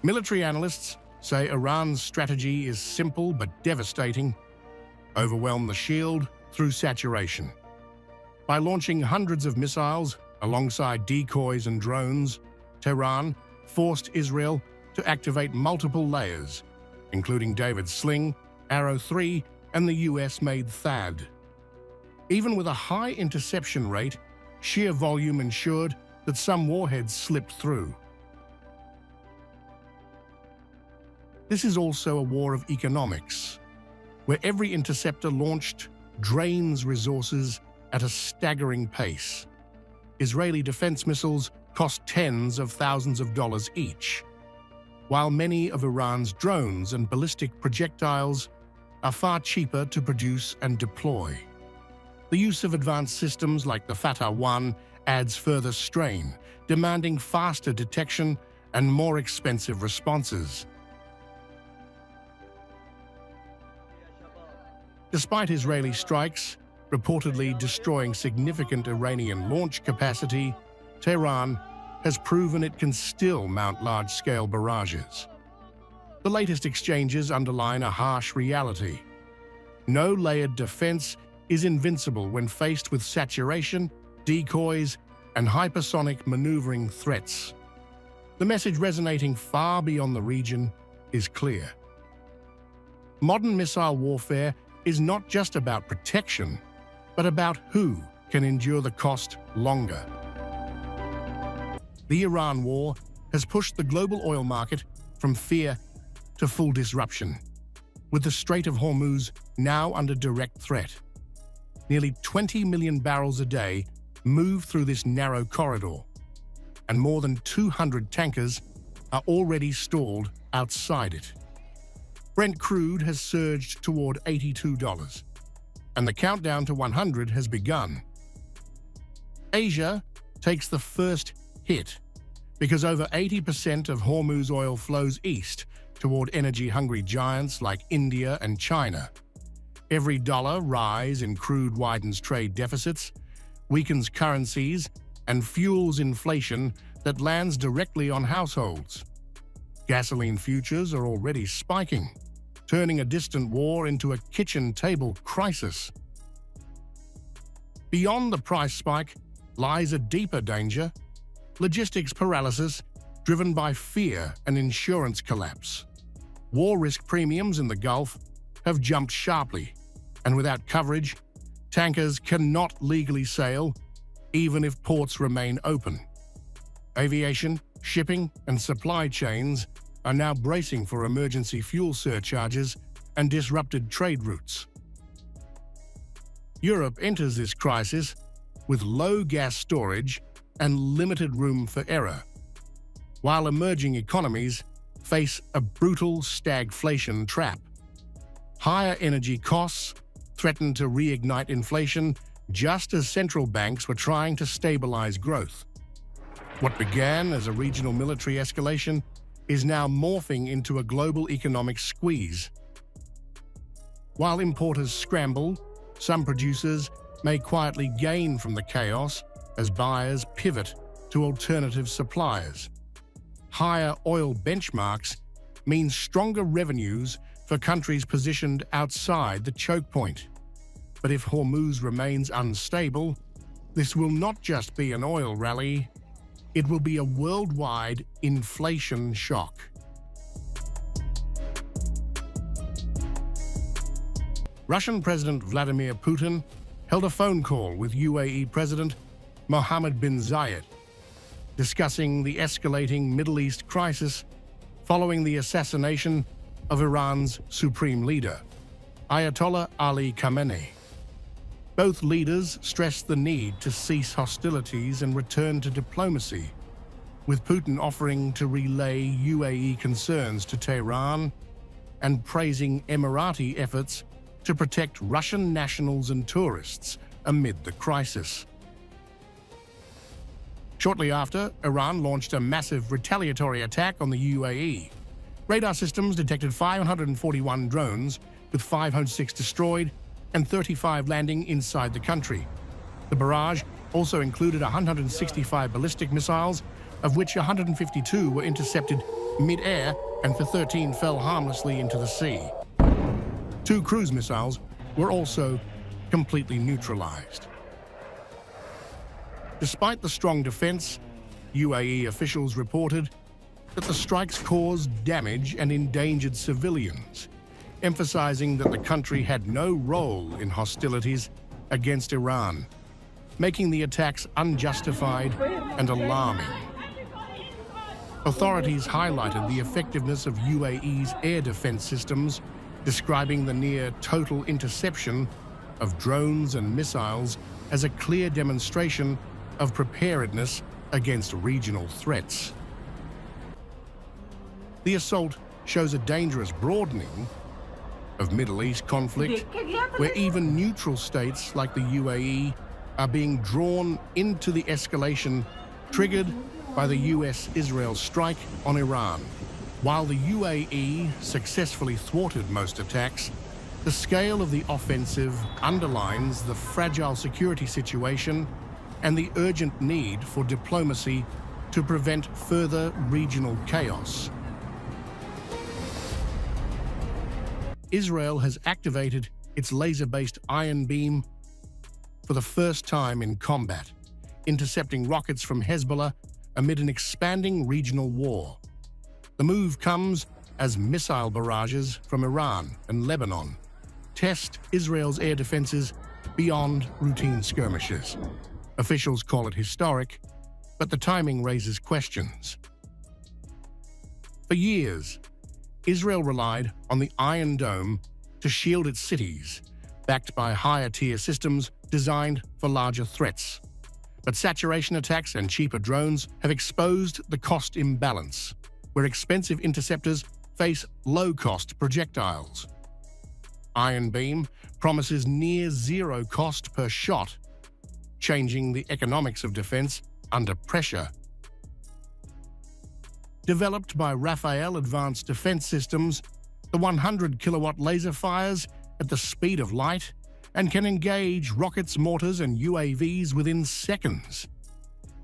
Military analysts say Iran's strategy is simple but devastating: overwhelm the shield through saturation. By launching hundreds of missiles alongside decoys and drones, Tehran forced Israel to activate multiple layers, including David's Sling, Arrow 3, and the US-made THAAD. Even with a high interception rate, sheer volume ensured that some warheads slipped through. This is also a war of economics, where every interceptor launched drains resources at a staggering pace. Israeli defense missiles cost tens of thousands of dollars each, while many of Iran's drones and ballistic projectiles are far cheaper to produce and deploy. The use of advanced systems like the Fatah-1 adds further strain, demanding faster detection and more expensive responses. Despite Israeli strikes reportedly destroying significant Iranian launch capacity, Tehran has proven it can still mount large-scale barrages. The latest exchanges underline a harsh reality. No layered defense is invincible when faced with saturation, decoys, and hypersonic maneuvering threats. The message resonating far beyond the region is clear. Modern missile warfare is not just about protection, but about who can endure the cost longer. The Iran war has pushed the global oil market from fear to full disruption, with the Strait of Hormuz now under direct threat. Nearly 20 million barrels a day move through this narrow corridor, and more than 200 tankers are already stalled outside it. Brent crude has surged toward $82, and the countdown to 100 has begun. Asia takes the first hit because over 80% of Hormuz oil flows east toward energy-hungry giants like India and China. Every dollar rise in crude widens trade deficits, weakens currencies, and fuels inflation that lands directly on households. Gasoline futures are already spiking, turning a distant war into a kitchen table crisis. Beyond the price spike lies a deeper danger: logistics paralysis driven by fear and insurance collapse. War risk premiums in the Gulf have jumped sharply, and without coverage, tankers cannot legally sail, even if ports remain open. Aviation, shipping, and supply chains are now bracing for emergency fuel surcharges and disrupted trade routes. Europe enters this crisis with low gas storage and limited room for error, while emerging economies face a brutal stagflation trap. Higher energy costs threaten to reignite inflation just as central banks were trying to stabilize growth. What began as a regional military escalation is now morphing into a global economic squeeze. While importers scramble, some producers may quietly gain from the chaos as buyers pivot to alternative suppliers. Higher oil benchmarks mean stronger revenues for countries positioned outside the choke point. But if Hormuz remains unstable, this will not just be an oil rally, it will be a worldwide inflation shock. Russian President Vladimir Putin held a phone call with UAE President Mohammed bin Zayed, discussing the escalating Middle East crisis following the assassination of Iran's supreme leader, Ayatollah Ali Khamenei. Both leaders stressed the need to cease hostilities and return to diplomacy, with Putin offering to relay UAE concerns to Tehran and praising Emirati efforts to protect Russian nationals and tourists amid the crisis. Shortly after, Iran launched a massive retaliatory attack on the UAE. Radar systems detected 541 drones, with 506 destroyed and 35 landing inside the country. The barrage also included 165 ballistic missiles, of which 152 were intercepted mid-air and 13 fell harmlessly into the sea. 2 cruise missiles were also completely neutralized. Despite the strong defense, UAE officials reported that the strikes caused damage and endangered civilians, emphasizing that the country had no role in hostilities against Iran, making the attacks unjustified and alarming. Authorities highlighted the effectiveness of UAE's air defense systems, describing the near-total interception of drones and missiles as a clear demonstration of preparedness against regional threats. The assault shows a dangerous broadening of Middle East conflict, where even neutral states like the UAE are being drawn into the escalation triggered by the US-Israel strike on Iran. While the UAE successfully thwarted most attacks, the scale of the offensive underlines the fragile security situation and the urgent need for diplomacy to prevent further regional chaos. Israel has activated its laser-based Iron Beam for the first time in combat, intercepting rockets from Hezbollah amid an expanding regional war. The move comes as missile barrages from Iran and Lebanon test Israel's air defenses beyond routine skirmishes. Officials call it historic, but the timing raises questions. For years, Israel relied on the Iron Dome to shield its cities, backed by higher-tier systems designed for larger threats. But saturation attacks and cheaper drones have exposed the cost imbalance, where expensive interceptors face low-cost projectiles. Iron Beam promises near-zero cost per shot, changing the economics of defense under pressure. Developed by Rafael Advanced Defense Systems, the 100-kilowatt laser fires at the speed of light and can engage rockets, mortars, and UAVs within seconds.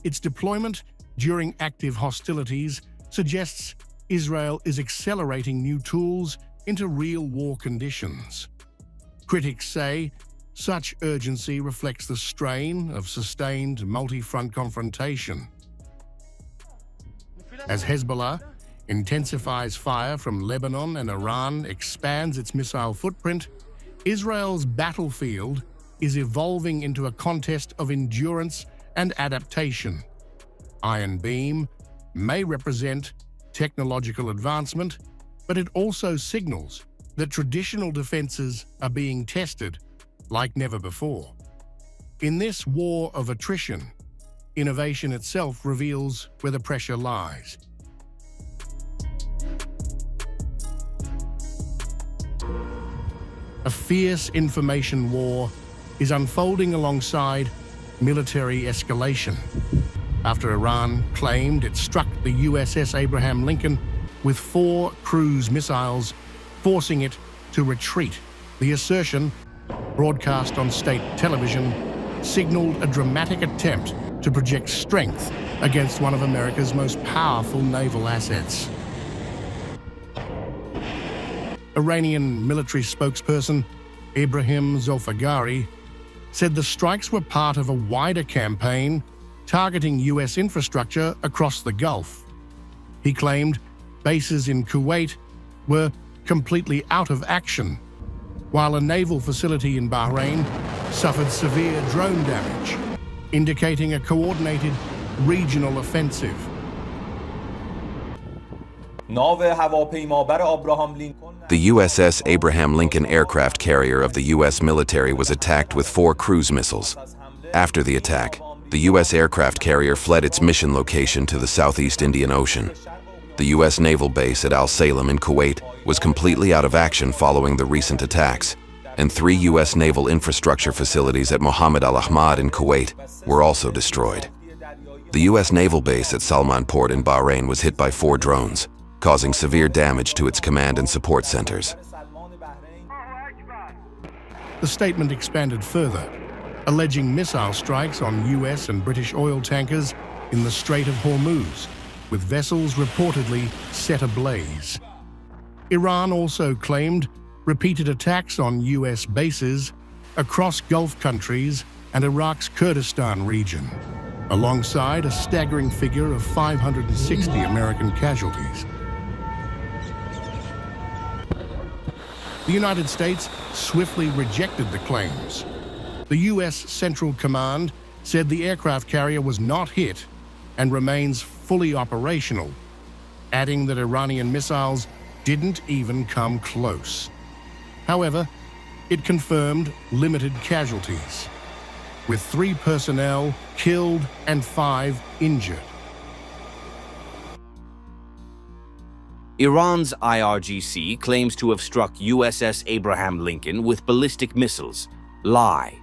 Its deployment during active hostilities suggests Israel is accelerating new tools into real war conditions. Critics say such urgency reflects the strain of sustained multi-front confrontation. As Hezbollah intensifies fire from Lebanon and Iran expands its missile footprint, Israel's battlefield is evolving into a contest of endurance and adaptation. Iron Beam may represent technological advancement, but it also signals that traditional defenses are being tested like never before. In this war of attrition, innovation itself reveals where the pressure lies. A fierce information war is unfolding alongside military escalation. After Iran claimed it struck the USS Abraham Lincoln with 4 cruise missiles, forcing it to retreat. The assertion, broadcast on state television, signaled a dramatic attempt to project strength against one of America's most powerful naval assets. Iranian military spokesperson Ibrahim Zolfagari said the strikes were part of a wider campaign targeting U.S. infrastructure across the Gulf. He claimed bases in Kuwait were completely out of action, while a naval facility in Bahrain suffered severe drone damage, indicating a coordinated regional offensive. The USS Abraham Lincoln aircraft carrier of the U.S. military was attacked with 4 cruise missiles. After the attack, the U.S. aircraft carrier fled its mission location to the Southeast Indian Ocean. The U.S. naval base at Al Salem in Kuwait was completely out of action following the recent attacks, and 3 U.S. naval infrastructure facilities at Mohammed Al Ahmad in Kuwait were also destroyed. The U.S. naval base at Salman Port in Bahrain was hit by 4 drones, causing severe damage to its command and support centers. The statement expanded further, alleging missile strikes on U.S. and British oil tankers in the Strait of Hormuz, with vessels reportedly set ablaze. Iran also claimed repeated attacks on U.S. bases across Gulf countries and Iraq's Kurdistan region, alongside a staggering figure of 560 American casualties. The United States swiftly rejected the claims. The U.S. Central Command said the aircraft carrier was not hit and remains fully operational, adding that Iranian missiles didn't even come close. However, it confirmed limited casualties, with 3 personnel killed and 5 injured. Iran's IRGC claims to have struck USS Abraham Lincoln with ballistic missiles. Lie.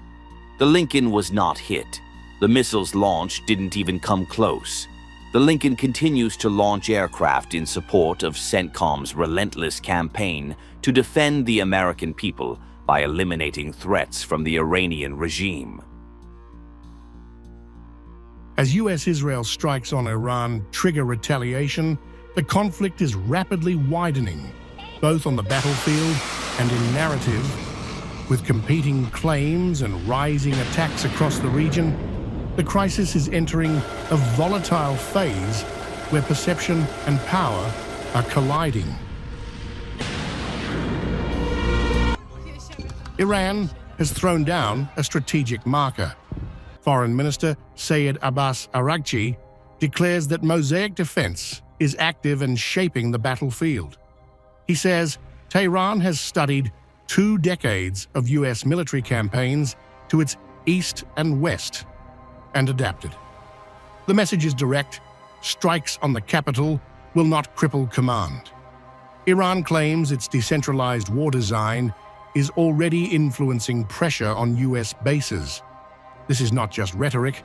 The Lincoln was not hit. The missiles launched didn't even come close. The Lincoln continues to launch aircraft in support of CENTCOM's relentless campaign to defend the American people by eliminating threats from the Iranian regime. As U.S.-Israel strikes on Iran trigger retaliation, the conflict is rapidly widening, both on the battlefield and in narrative. With competing claims and rising attacks across the region, the crisis is entering a volatile phase where perception and power are colliding. Iran has thrown down a strategic marker. Foreign Minister Sayed Abbas Araghchi declares that Mosaic defense is active and shaping the battlefield. He says Tehran has studied 2 decades of U.S. military campaigns to its east and west and adapted. The message is direct: strikes on the capital will not cripple command. Iran claims its decentralized war design is already influencing pressure on U.S. bases. This is not just rhetoric,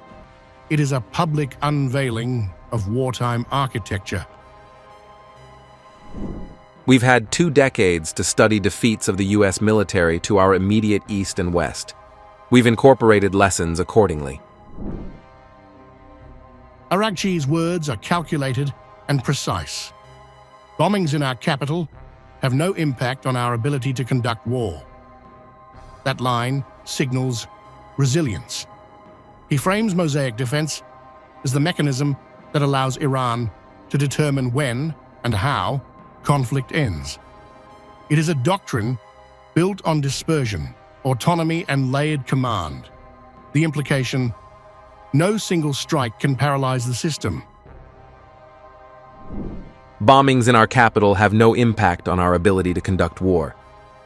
it is a public unveiling of wartime architecture. We've had 2 decades to study defeats of the US military to our immediate east and west. We've incorporated lessons accordingly. Araghchi's words are calculated and precise. Bombings in our capital have no impact on our ability to conduct war. That line signals resilience. He frames mosaic defense as the mechanism that allows Iran to determine when and how conflict ends. It is a doctrine built on dispersion, autonomy, and layered command. The implication: no single strike can paralyze the system. Bombings in our capital have no impact on our ability to conduct war.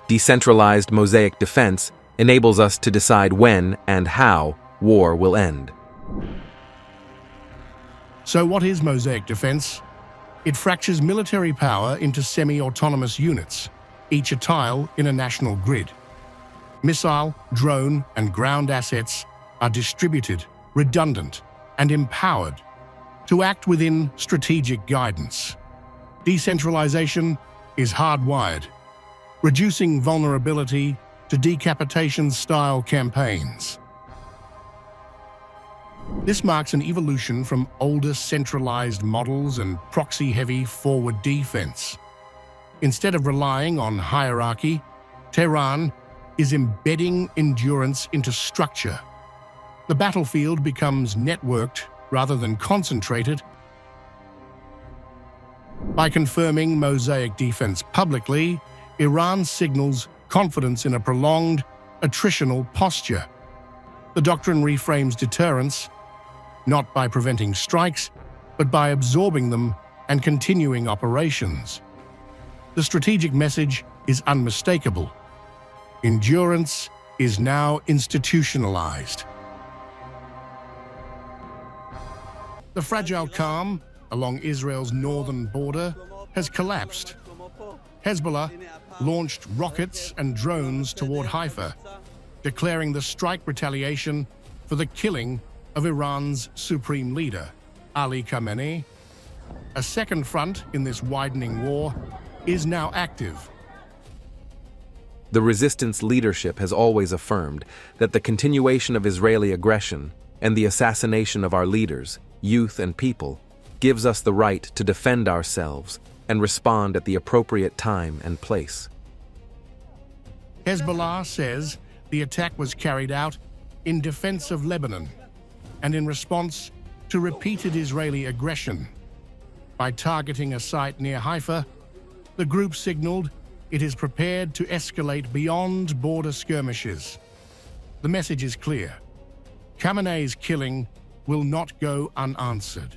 Decentralized mosaic defense enables us to decide when and how war will end. So what is mosaic defense? It fractures military power into semi-autonomous units, each a tile in a national grid. Missile, drone, and ground assets are distributed, redundant, and empowered to act within strategic guidance. Decentralization is hardwired, reducing vulnerability to decapitation-style campaigns. This marks an evolution from older centralized models and proxy-heavy forward defense. Instead of relying on hierarchy, Tehran is embedding endurance into structure. The battlefield becomes networked rather than concentrated. By confirming mosaic defense publicly, Iran signals confidence in a prolonged, attritional posture. The doctrine reframes deterrence, not by preventing strikes, but by absorbing them and continuing operations. The strategic message is unmistakable. Endurance is now institutionalized. The fragile calm along Israel's northern border has collapsed. Hezbollah launched rockets and drones toward Haifa, declaring the strike retaliation for the killing of Iran's supreme leader, Ali Khamenei. A second front in this widening war is now active. The resistance leadership has always affirmed that the continuation of Israeli aggression and the assassination of our leaders, youth and people, gives us the right to defend ourselves and respond at the appropriate time and place. Hezbollah says the attack was carried out in defense of Lebanon and in response to repeated Israeli aggression. By targeting a site near Haifa, the group signaled it is prepared to escalate beyond border skirmishes. The message is clear: Khamenei's killing will not go unanswered.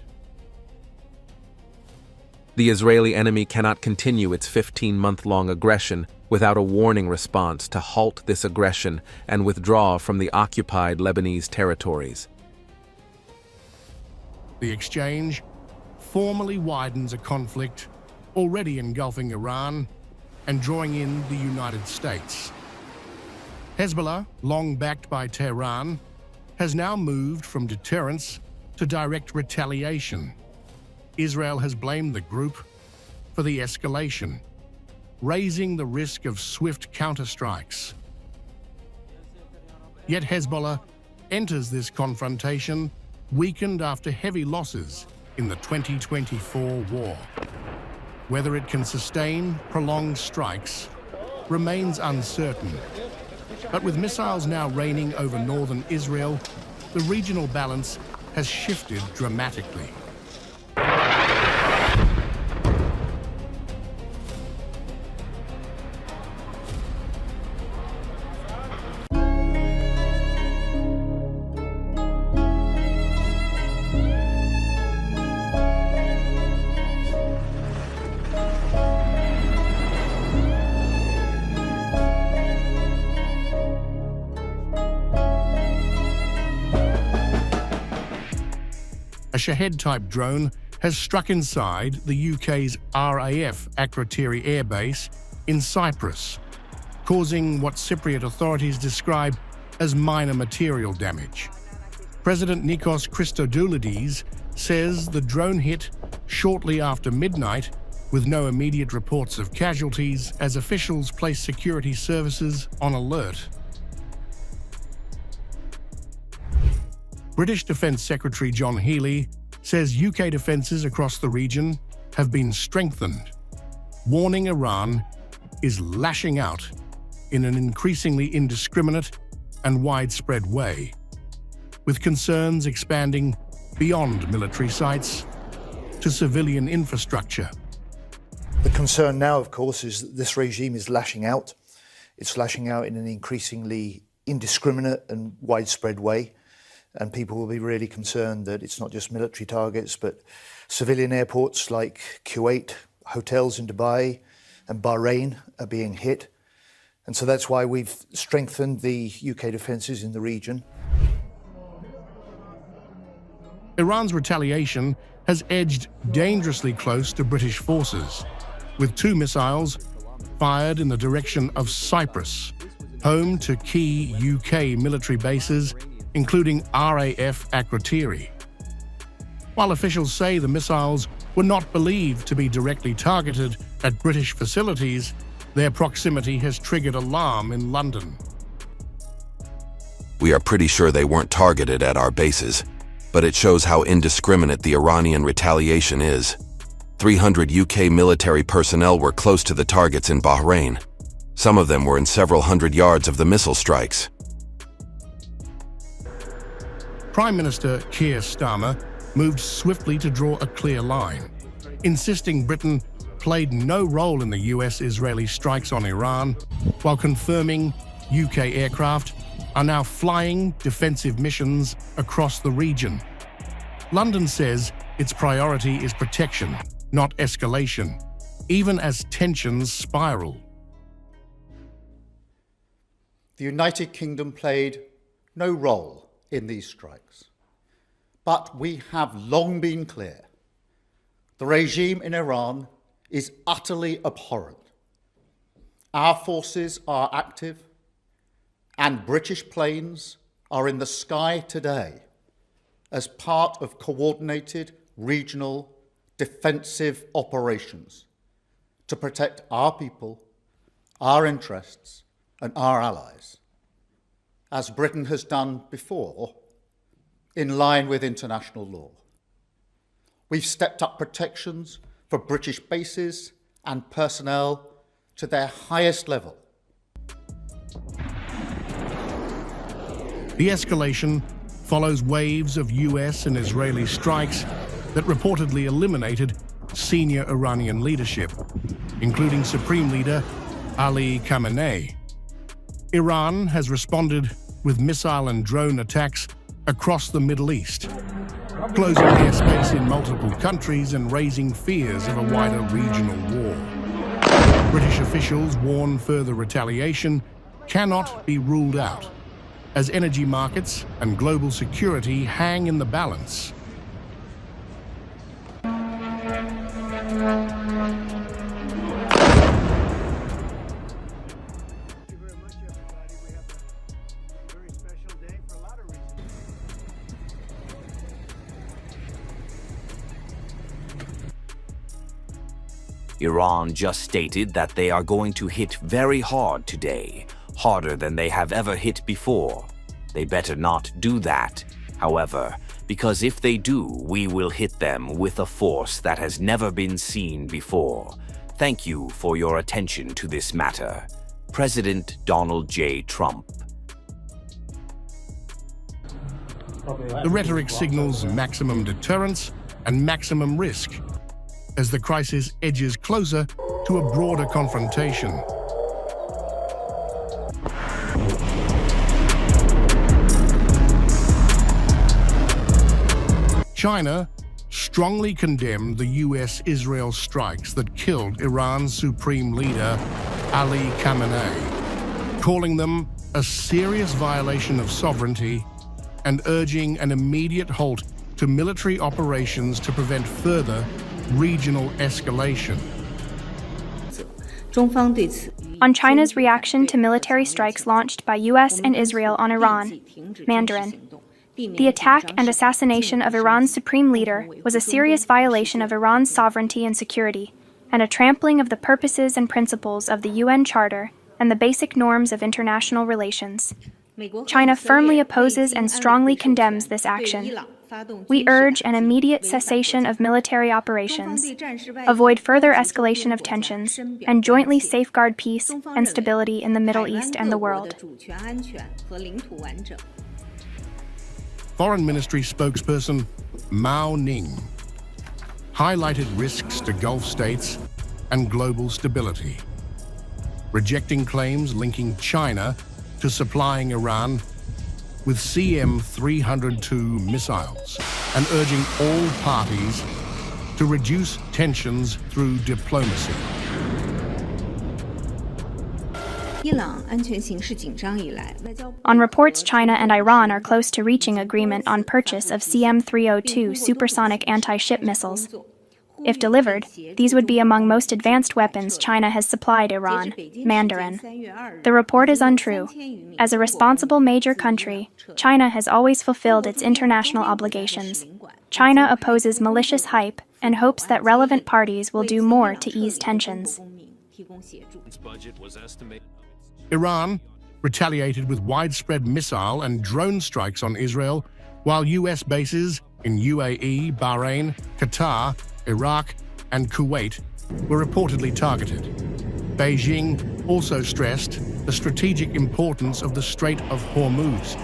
The Israeli enemy cannot continue its 15-month-long aggression without a warning response to halt this aggression and withdraw from the occupied Lebanese territories. The exchange formally widens a conflict already engulfing Iran and drawing in the United States. Hezbollah, long backed by Tehran, has now moved from deterrence to direct retaliation. Israel has blamed the group for the escalation, raising the risk of swift counterstrikes. Yet Hezbollah enters this confrontation weakened after heavy losses in the 2024 war. Whether it can sustain prolonged strikes remains uncertain. But with missiles now raining over northern Israel, the regional balance has shifted dramatically. A Shahed-type drone has struck inside the UK's RAF Akrotiri Air Base in Cyprus, causing what Cypriot authorities describe as minor material damage. President Nikos Christodoulides says the drone hit shortly after midnight with no immediate reports of casualties as officials place security services on alert. British Defence Secretary John Healey says UK defences across the region have been strengthened, warning Iran is lashing out in an increasingly indiscriminate and widespread way, with concerns expanding beyond military sites to civilian infrastructure. The concern now, of course, is that this regime is lashing out. It's lashing out in an increasingly indiscriminate and widespread way. And people will be really concerned that it's not just military targets, but civilian airports like Kuwait, hotels in Dubai and Bahrain are being hit. And so that's why we've strengthened the UK defences in the region. Iran's retaliation has edged dangerously close to British forces, with 2 missiles fired in the direction of Cyprus, home to key UK military bases, including RAF Akrotiri. While officials say the missiles were not believed to be directly targeted at British facilities, their proximity has triggered alarm in London. We are pretty sure they weren't targeted at our bases, but it shows how indiscriminate the Iranian retaliation is. 300 UK military personnel were close to the targets in Bahrain. Some of them were in several hundred yards of the missile strikes. Prime Minister Keir Starmer moved swiftly to draw a clear line, insisting Britain played no role in the US-Israeli strikes on Iran, while confirming UK aircraft are now flying defensive missions across the region. London says its priority is protection, not escalation, even as tensions spiral. The United Kingdom played no role in these strikes, but we have long been clear. The regime in Iran is utterly abhorrent. Our forces are active, and British planes are in the sky today as part of coordinated regional defensive operations to protect our people, our interests, and our allies, as Britain has done before, in line with international law. We've stepped up protections for British bases and personnel to their highest level. The escalation follows waves of US and Israeli strikes that reportedly eliminated senior Iranian leadership, including Supreme Leader Ali Khamenei. Iran has responded with missile and drone attacks across the Middle East, closing airspace in multiple countries and raising fears of a wider regional war. British officials warn further retaliation cannot be ruled out, as energy markets and global security hang in the balance. Iran just stated that they are going to hit very hard today, harder than they have ever hit before. They better not do that, however, because if they do, we will hit them with a force that has never been seen before. Thank you for your attention to this matter. President Donald J. Trump. The rhetoric signals maximum deterrence and maximum risk, as the crisis edges closer to a broader confrontation. China strongly condemned the US-Israel strikes that killed Iran's supreme leader, Ali Khamenei, calling them a serious violation of sovereignty and urging an immediate halt to military operations to prevent further regional escalation. On China's reaction to military strikes launched by US and Israel on Iran, Mandarin. The attack and assassination of Iran's supreme leader was a serious violation of Iran's sovereignty and security, and a trampling of the purposes and principles of the UN Charter and the basic norms of international relations. China firmly opposes and strongly condemns this action. We urge an immediate cessation of military operations, avoid further escalation of tensions, and jointly safeguard peace and stability in the Middle East and the world. Foreign Ministry spokesperson Mao Ning highlighted risks to Gulf states and global stability, rejecting claims linking China to supplying Iran with CM-302 missiles and urging all parties to reduce tensions through diplomacy. On reports, China and Iran are close to reaching agreement on purchase of CM-302 supersonic anti-ship missiles. If delivered, these would be among most advanced weapons China has supplied Iran, Mandarin. The report is untrue. As a responsible major country, China has always fulfilled its international obligations. China opposes malicious hype and hopes that relevant parties will do more to ease tensions. Iran retaliated with widespread missile and drone strikes on Israel, while U.S. bases in UAE, Bahrain, Qatar, Iraq, and Kuwait were reportedly targeted. Beijing also stressed the strategic importance of the Strait of Hormuz,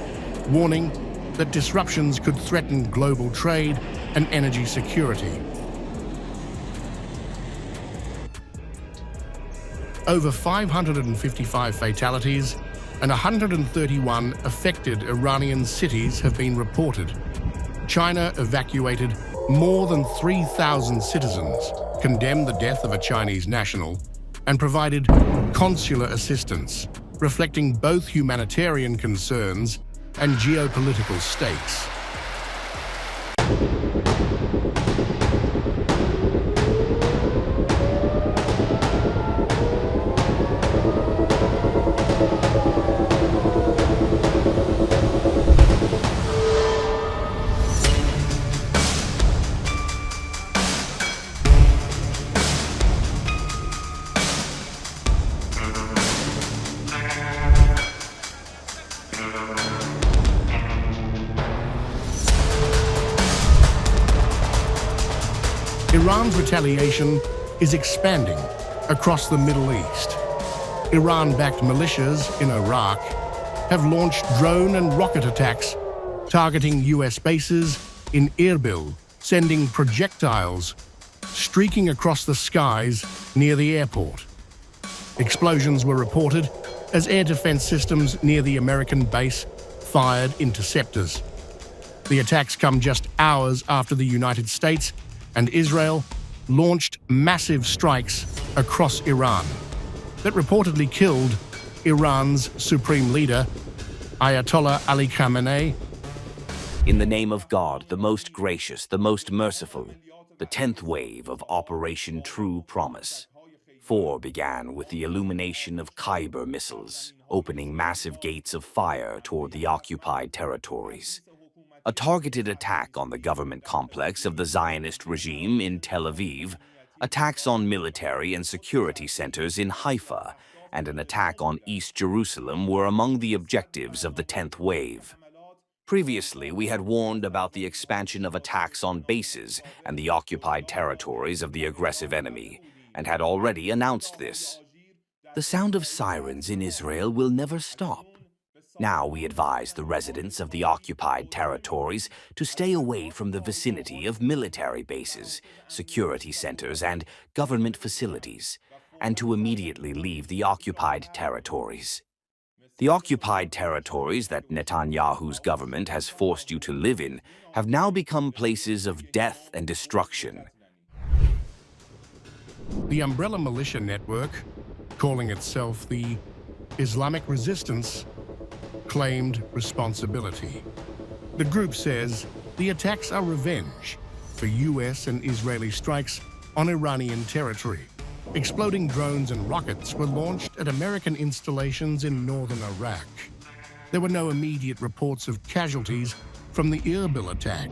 warning that disruptions could threaten global trade and energy security. Over 555 fatalities and 131 affected Iranian cities have been reported. China evacuated more than 3,000 citizens, condemned the death of a Chinese national, and provided consular assistance, reflecting both humanitarian concerns and geopolitical stakes. Iran's retaliation is expanding across the Middle East. Iran-backed militias in Iraq have launched drone and rocket attacks targeting US bases in Erbil, sending projectiles streaking across the skies near the airport. Explosions were reported as air defense systems near the American base fired interceptors. The attacks come just hours after the United States and Israel launched massive strikes across Iran that reportedly killed Iran's supreme leader, Ayatollah Ali Khamenei. In the name of God, the most gracious, the most merciful, the 10th wave of Operation True Promise. 4 began with the illumination of Khyber missiles, opening massive gates of fire toward the occupied territories. A targeted attack on the government complex of the Zionist regime in Tel Aviv, attacks on military and security centers in Haifa, and an attack on East Jerusalem were among the objectives of the 10th wave. Previously, we had warned about the expansion of attacks on bases and the occupied territories of the aggressive enemy, and had already announced this. The sound of sirens in Israel will never stop. Now we advise the residents of the occupied territories to stay away from the vicinity of military bases, security centers, and government facilities, and to immediately leave the occupied territories. The occupied territories that Netanyahu's government has forced you to live in have now become places of death and destruction. The umbrella militia network, calling itself the Islamic Resistance, claimed responsibility. The group says the attacks are revenge for US and Israeli strikes on Iranian territory. Exploding drones and rockets were launched at American installations in northern Iraq. There were no immediate reports of casualties from the Erbil attack.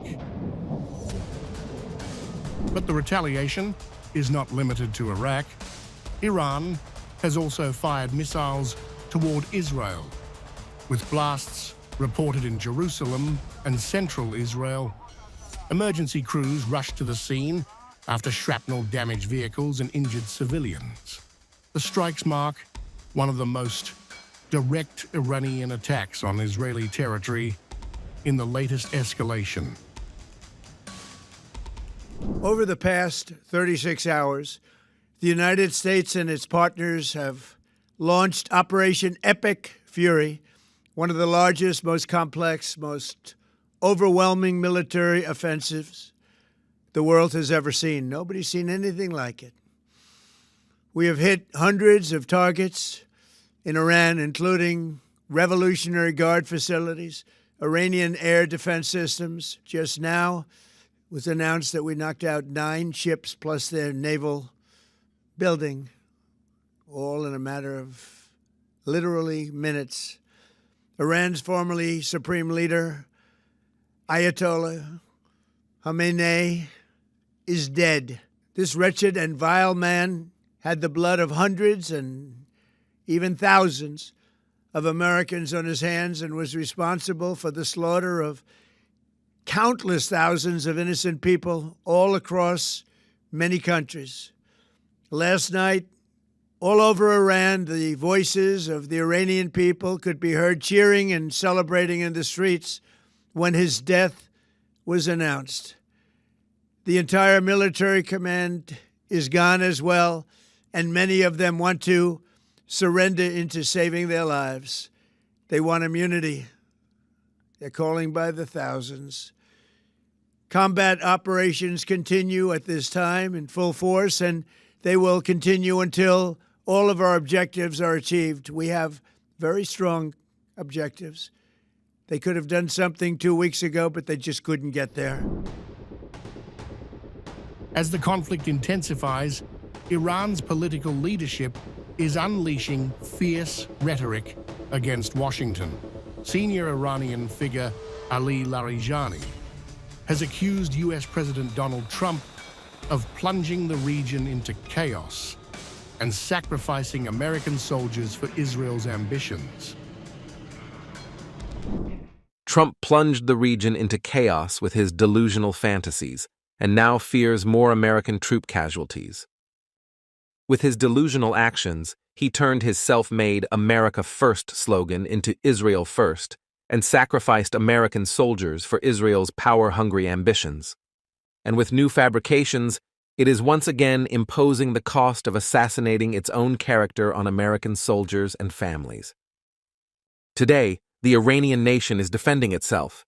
But the retaliation is not limited to Iraq. Iran has also fired missiles toward Israel, with blasts reported in Jerusalem and central Israel. Emergency crews rushed to the scene after shrapnel damaged vehicles and injured civilians. The strikes mark one of the most direct Iranian attacks on Israeli territory in the latest escalation. Over the past 36 hours, the United States and its partners have launched Operation Epic Fury, one of the largest, most complex, most overwhelming military offensives the world has ever seen. Nobody's seen anything like it. We have hit hundreds of targets in Iran, including Revolutionary Guard facilities, Iranian air defense systems. Just now it was announced that we knocked out 9 ships plus their naval building, all in a matter of literally minutes. Iran's formerly supreme leader, Ayatollah Khamenei, is dead. This wretched and vile man had the blood of hundreds and even thousands of Americans on his hands and was responsible for the slaughter of countless thousands of innocent people all across many countries. Last night, all over Iran, the voices of the Iranian people could be heard cheering and celebrating in the streets when his death was announced. The entire military command is gone as well, and many of them want to surrender into saving their lives. They want immunity. They're calling by the thousands. Combat operations continue at this time in full force, and they will continue until all of our objectives are achieved. We have very strong objectives. They could have done something 2 weeks ago, but they just couldn't get there. As the conflict intensifies, Iran's political leadership is unleashing fierce rhetoric against Washington. Senior Iranian figure Ali Larijani has accused U.S. President Donald Trump of plunging the region into chaos and sacrificing American soldiers for Israel's ambitions. Trump plunged the region into chaos with his delusional fantasies and now fears more American troop casualties. With his delusional actions, he turned his self-made America First slogan into Israel First and sacrificed American soldiers for Israel's power-hungry ambitions. And with new fabrications, it is once again imposing the cost of assassinating its own character on American soldiers and families. Today, the Iranian nation is defending itself.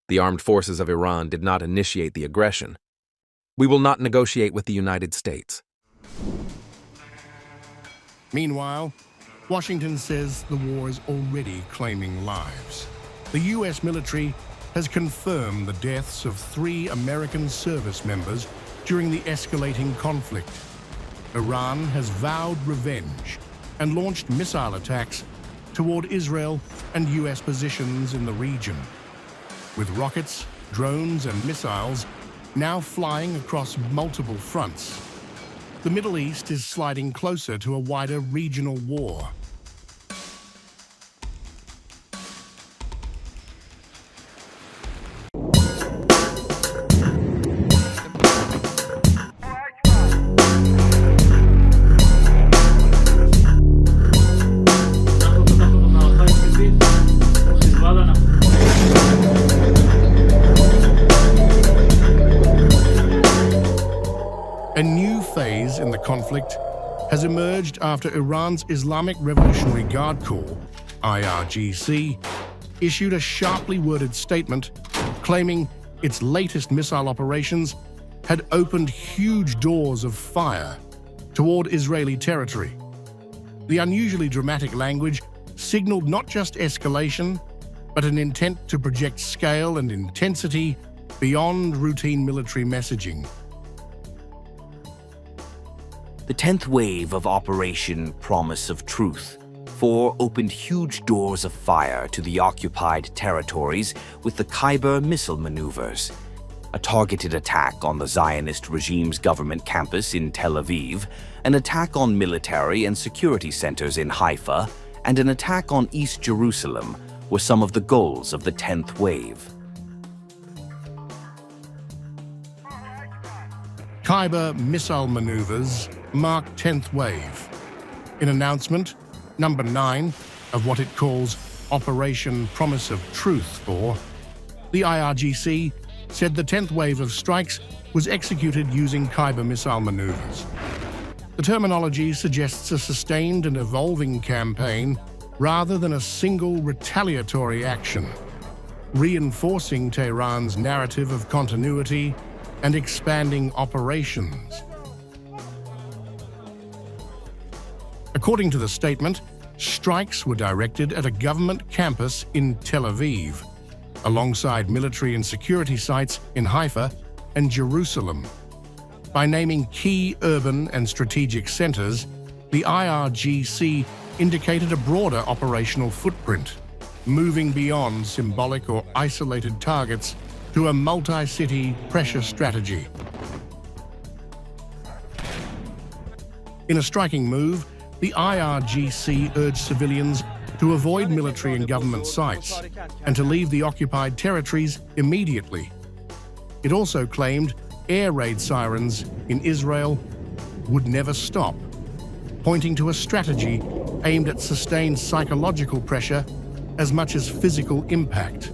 The armed forces of Iran did not initiate the aggression. We will not negotiate with the United States. Meanwhile, Washington says the war is already claiming lives. The U.S. military has confirmed the deaths of 3 American service members during the escalating conflict. Iran has vowed revenge and launched missile attacks toward Israel and U.S. positions in the region, with rockets, drones, and missiles now flying across multiple fronts. The Middle East is sliding closer to a wider regional war. A new phase in the conflict has emerged after Iran's Islamic Revolutionary Guard Corps, IRGC, issued a sharply worded statement claiming its latest missile operations had opened huge doors of fire toward Israeli territory. The unusually dramatic language signaled not just escalation, but an intent to project scale and intensity beyond routine military messaging. The 10th wave of Operation Promise of Truth 4 opened huge doors of fire to the occupied territories with the Khyber missile maneuvers. a targeted attack on the Zionist regime's government campus in Tel Aviv, an attack on military and security centers in Haifa, and an attack on East Jerusalem were some of the goals of the 10th wave. Khyber missile maneuvers mark 10th wave. In announcement number 9 of what it calls Operation Promise of Truth 4, the IRGC said the 10th wave of strikes was executed using Khyber missile maneuvers. The terminology suggests a sustained and evolving campaign rather than a single retaliatory action, reinforcing Tehran's narrative of continuity and expanding operations. According to the statement, strikes were directed at a government campus in Tel Aviv, alongside military and security sites in Haifa and Jerusalem. By naming key urban and strategic centers, the IRGC indicated a broader operational footprint, moving beyond symbolic or isolated targets to a multi-city pressure strategy. In a striking move, the IRGC urged civilians to avoid military and government sites and to leave the occupied territories immediately. It also claimed air raid sirens in Israel would never stop, pointing to a strategy aimed at sustained psychological pressure as much as physical impact.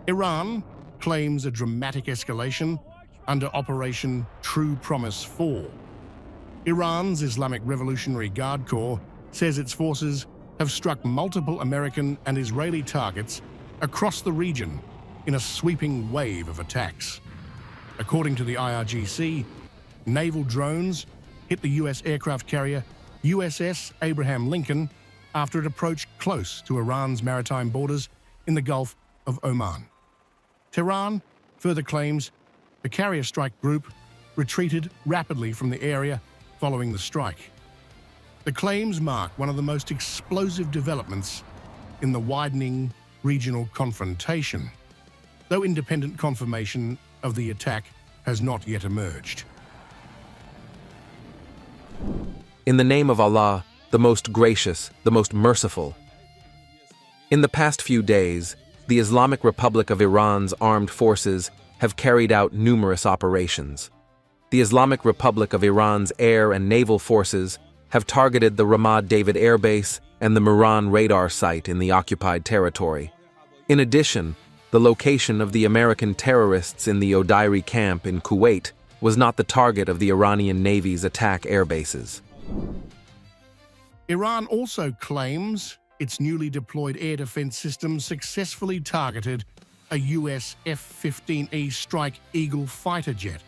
Iran claims a dramatic escalation under Operation True Promise 4. Iran's Islamic Revolutionary Guard Corps says its forces have struck multiple American and Israeli targets across the region in a sweeping wave of attacks. According to the IRGC, naval drones hit the U.S. aircraft carrier USS Abraham Lincoln after it approached close to Iran's maritime borders in the Gulf of Oman. Tehran further claims the carrier strike group retreated rapidly from the area following the strike. The claims mark one of the most explosive developments in the widening regional confrontation, though independent confirmation of the attack has not yet emerged. In the name of Allah, the most gracious, the most merciful. In the past few days, the Islamic Republic of Iran's armed forces have carried out numerous operations. The Islamic Republic of Iran's air and naval forces have targeted the Ramad David Air Base and the Muran radar site in the occupied territory. In addition, the location of the American terrorists in the Odairi camp in Kuwait was not the target of the Iranian Navy's attack air bases. Iran also claims its newly deployed air defense system successfully targeted a U.S. F-15E Strike Eagle fighter jet.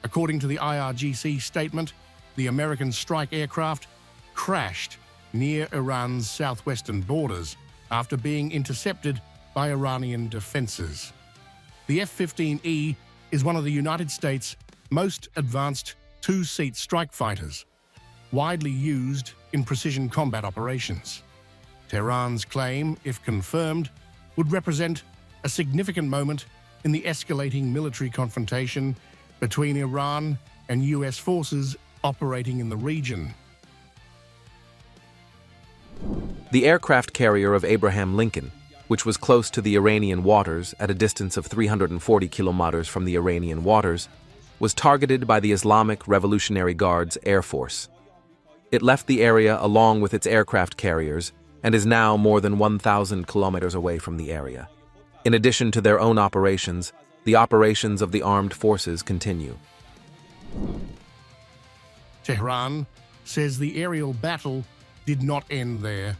According to the IRGC statement, the American strike aircraft crashed near Iran's southwestern borders after being intercepted by Iranian defenses. The F-15E is one of the United States' most advanced two-seat strike fighters, widely used in precision combat operations. Tehran's claim, if confirmed, would represent a significant moment in the escalating military confrontation between Iran and U.S. forces operating in the region. The aircraft carrier of Abraham Lincoln, which was close to the Iranian waters at a distance of 340 kilometers from the Iranian waters, was targeted by the Islamic Revolutionary Guard's Air Force. It left the area along with its aircraft carriers and is now more than 1,000 kilometers away from the area. In addition to their own operations, the operations of the armed forces continue. Tehran says the aerial battle did not end there.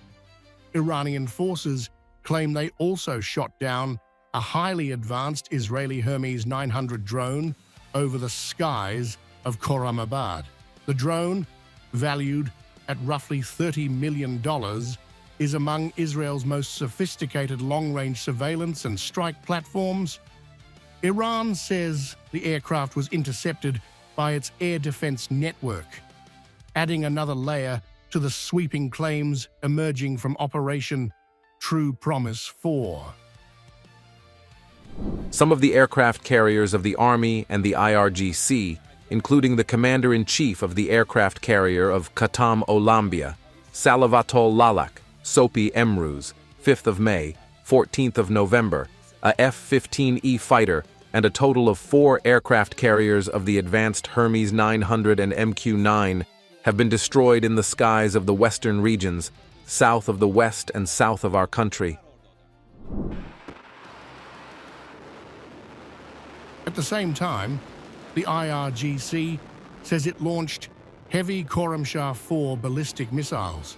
Iranian forces claim they also shot down a highly advanced Israeli Hermes 900 drone over the skies of Khorramabad. The drone, valued at roughly $30 million, is among Israel's most sophisticated long-range surveillance and strike platforms. Iran says the aircraft was intercepted by its air defense network, adding another layer to the sweeping claims emerging from Operation True Promise 4. Some of the aircraft carriers of the Army and the IRGC, including the Commander-in-Chief of the aircraft carrier of Qatam Olambia, Salavatol Lalak, Sopi Emruz, 5th of May, 14th of November, a F-15E fighter, and a total of 4 aircraft carriers of the advanced Hermes 900 and MQ-9 have been destroyed in the skies of the western regions, south of the west and south of our country. At the same time, the IRGC says it launched heavy Khorramshahr 4 ballistic missiles,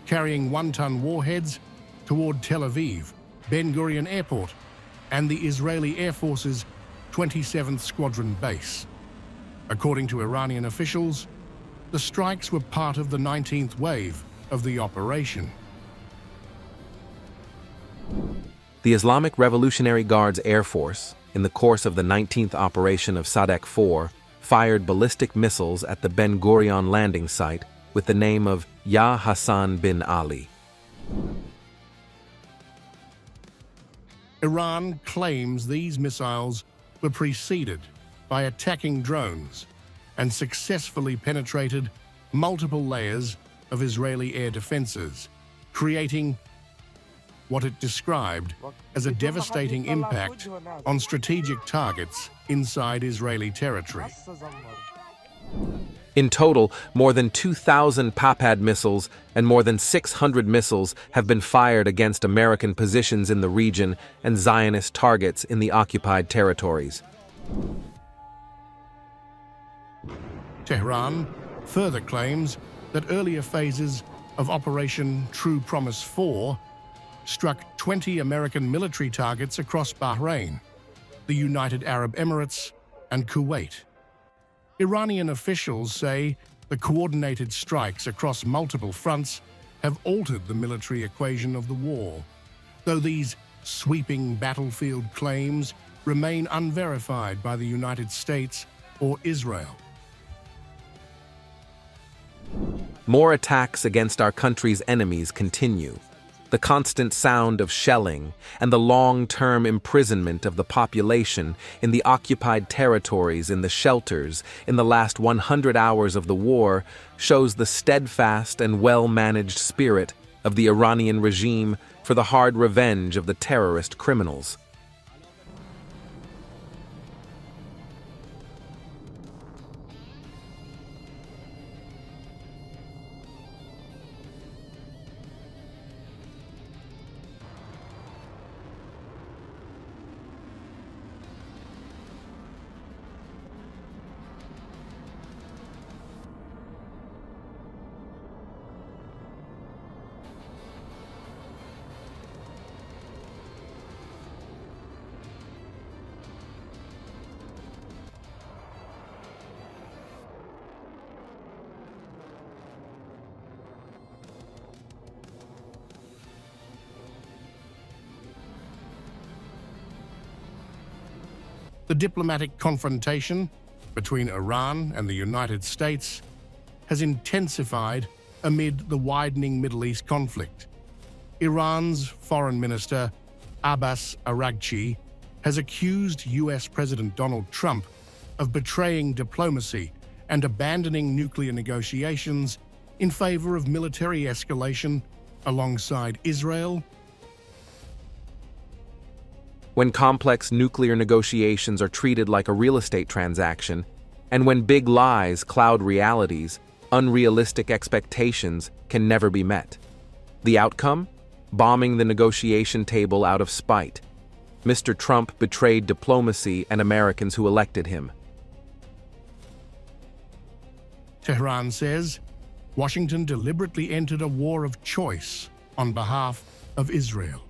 carrying 1-ton warheads toward Tel Aviv, Ben Gurion Airport, and the Israeli Air Force's 27th Squadron base. According to Iranian officials, the strikes were part of the 19th wave of the operation. The Islamic Revolutionary Guards Air Force, in the course of the 19th operation of Sadek 4, fired ballistic missiles at the Ben Gurion landing site with the name of Ya Hassan bin Ali. Iran claims these missiles were preceded by attacking drones and successfully penetrated multiple layers of Israeli air defenses, creating what it described as a devastating impact on strategic targets inside Israeli territory. In total, more than 2,000 Papad missiles and more than 600 missiles have been fired against American positions in the region and Zionist targets in the occupied territories. Tehran further claims that earlier phases of Operation True Promise 4 struck 20 American military targets across Bahrain, the United Arab Emirates, and Kuwait. Iranian officials say the coordinated strikes across multiple fronts have altered the military equation of the war, though these sweeping battlefield claims remain unverified by the United States or Israel. More attacks against our country's enemies continue. The constant sound of shelling and the long-term imprisonment of the population in the occupied territories in the shelters in the last 100 hours of the war shows the steadfast and well-managed spirit of the Iranian regime for the hard revenge of the terrorist criminals. The diplomatic confrontation between Iran and the United States has intensified amid the widening Middle East conflict. Iran's Foreign Minister Abbas Araghchi has accused US President Donald Trump of betraying diplomacy and abandoning nuclear negotiations in favor of military escalation alongside Israel. When complex nuclear negotiations are treated like a real estate transaction, and when big lies cloud realities, unrealistic expectations can never be met. The outcome? Bombing the negotiation table out of spite. Mr. Trump betrayed diplomacy and Americans who elected him. Tehran says Washington deliberately entered a war of choice on behalf of Israel.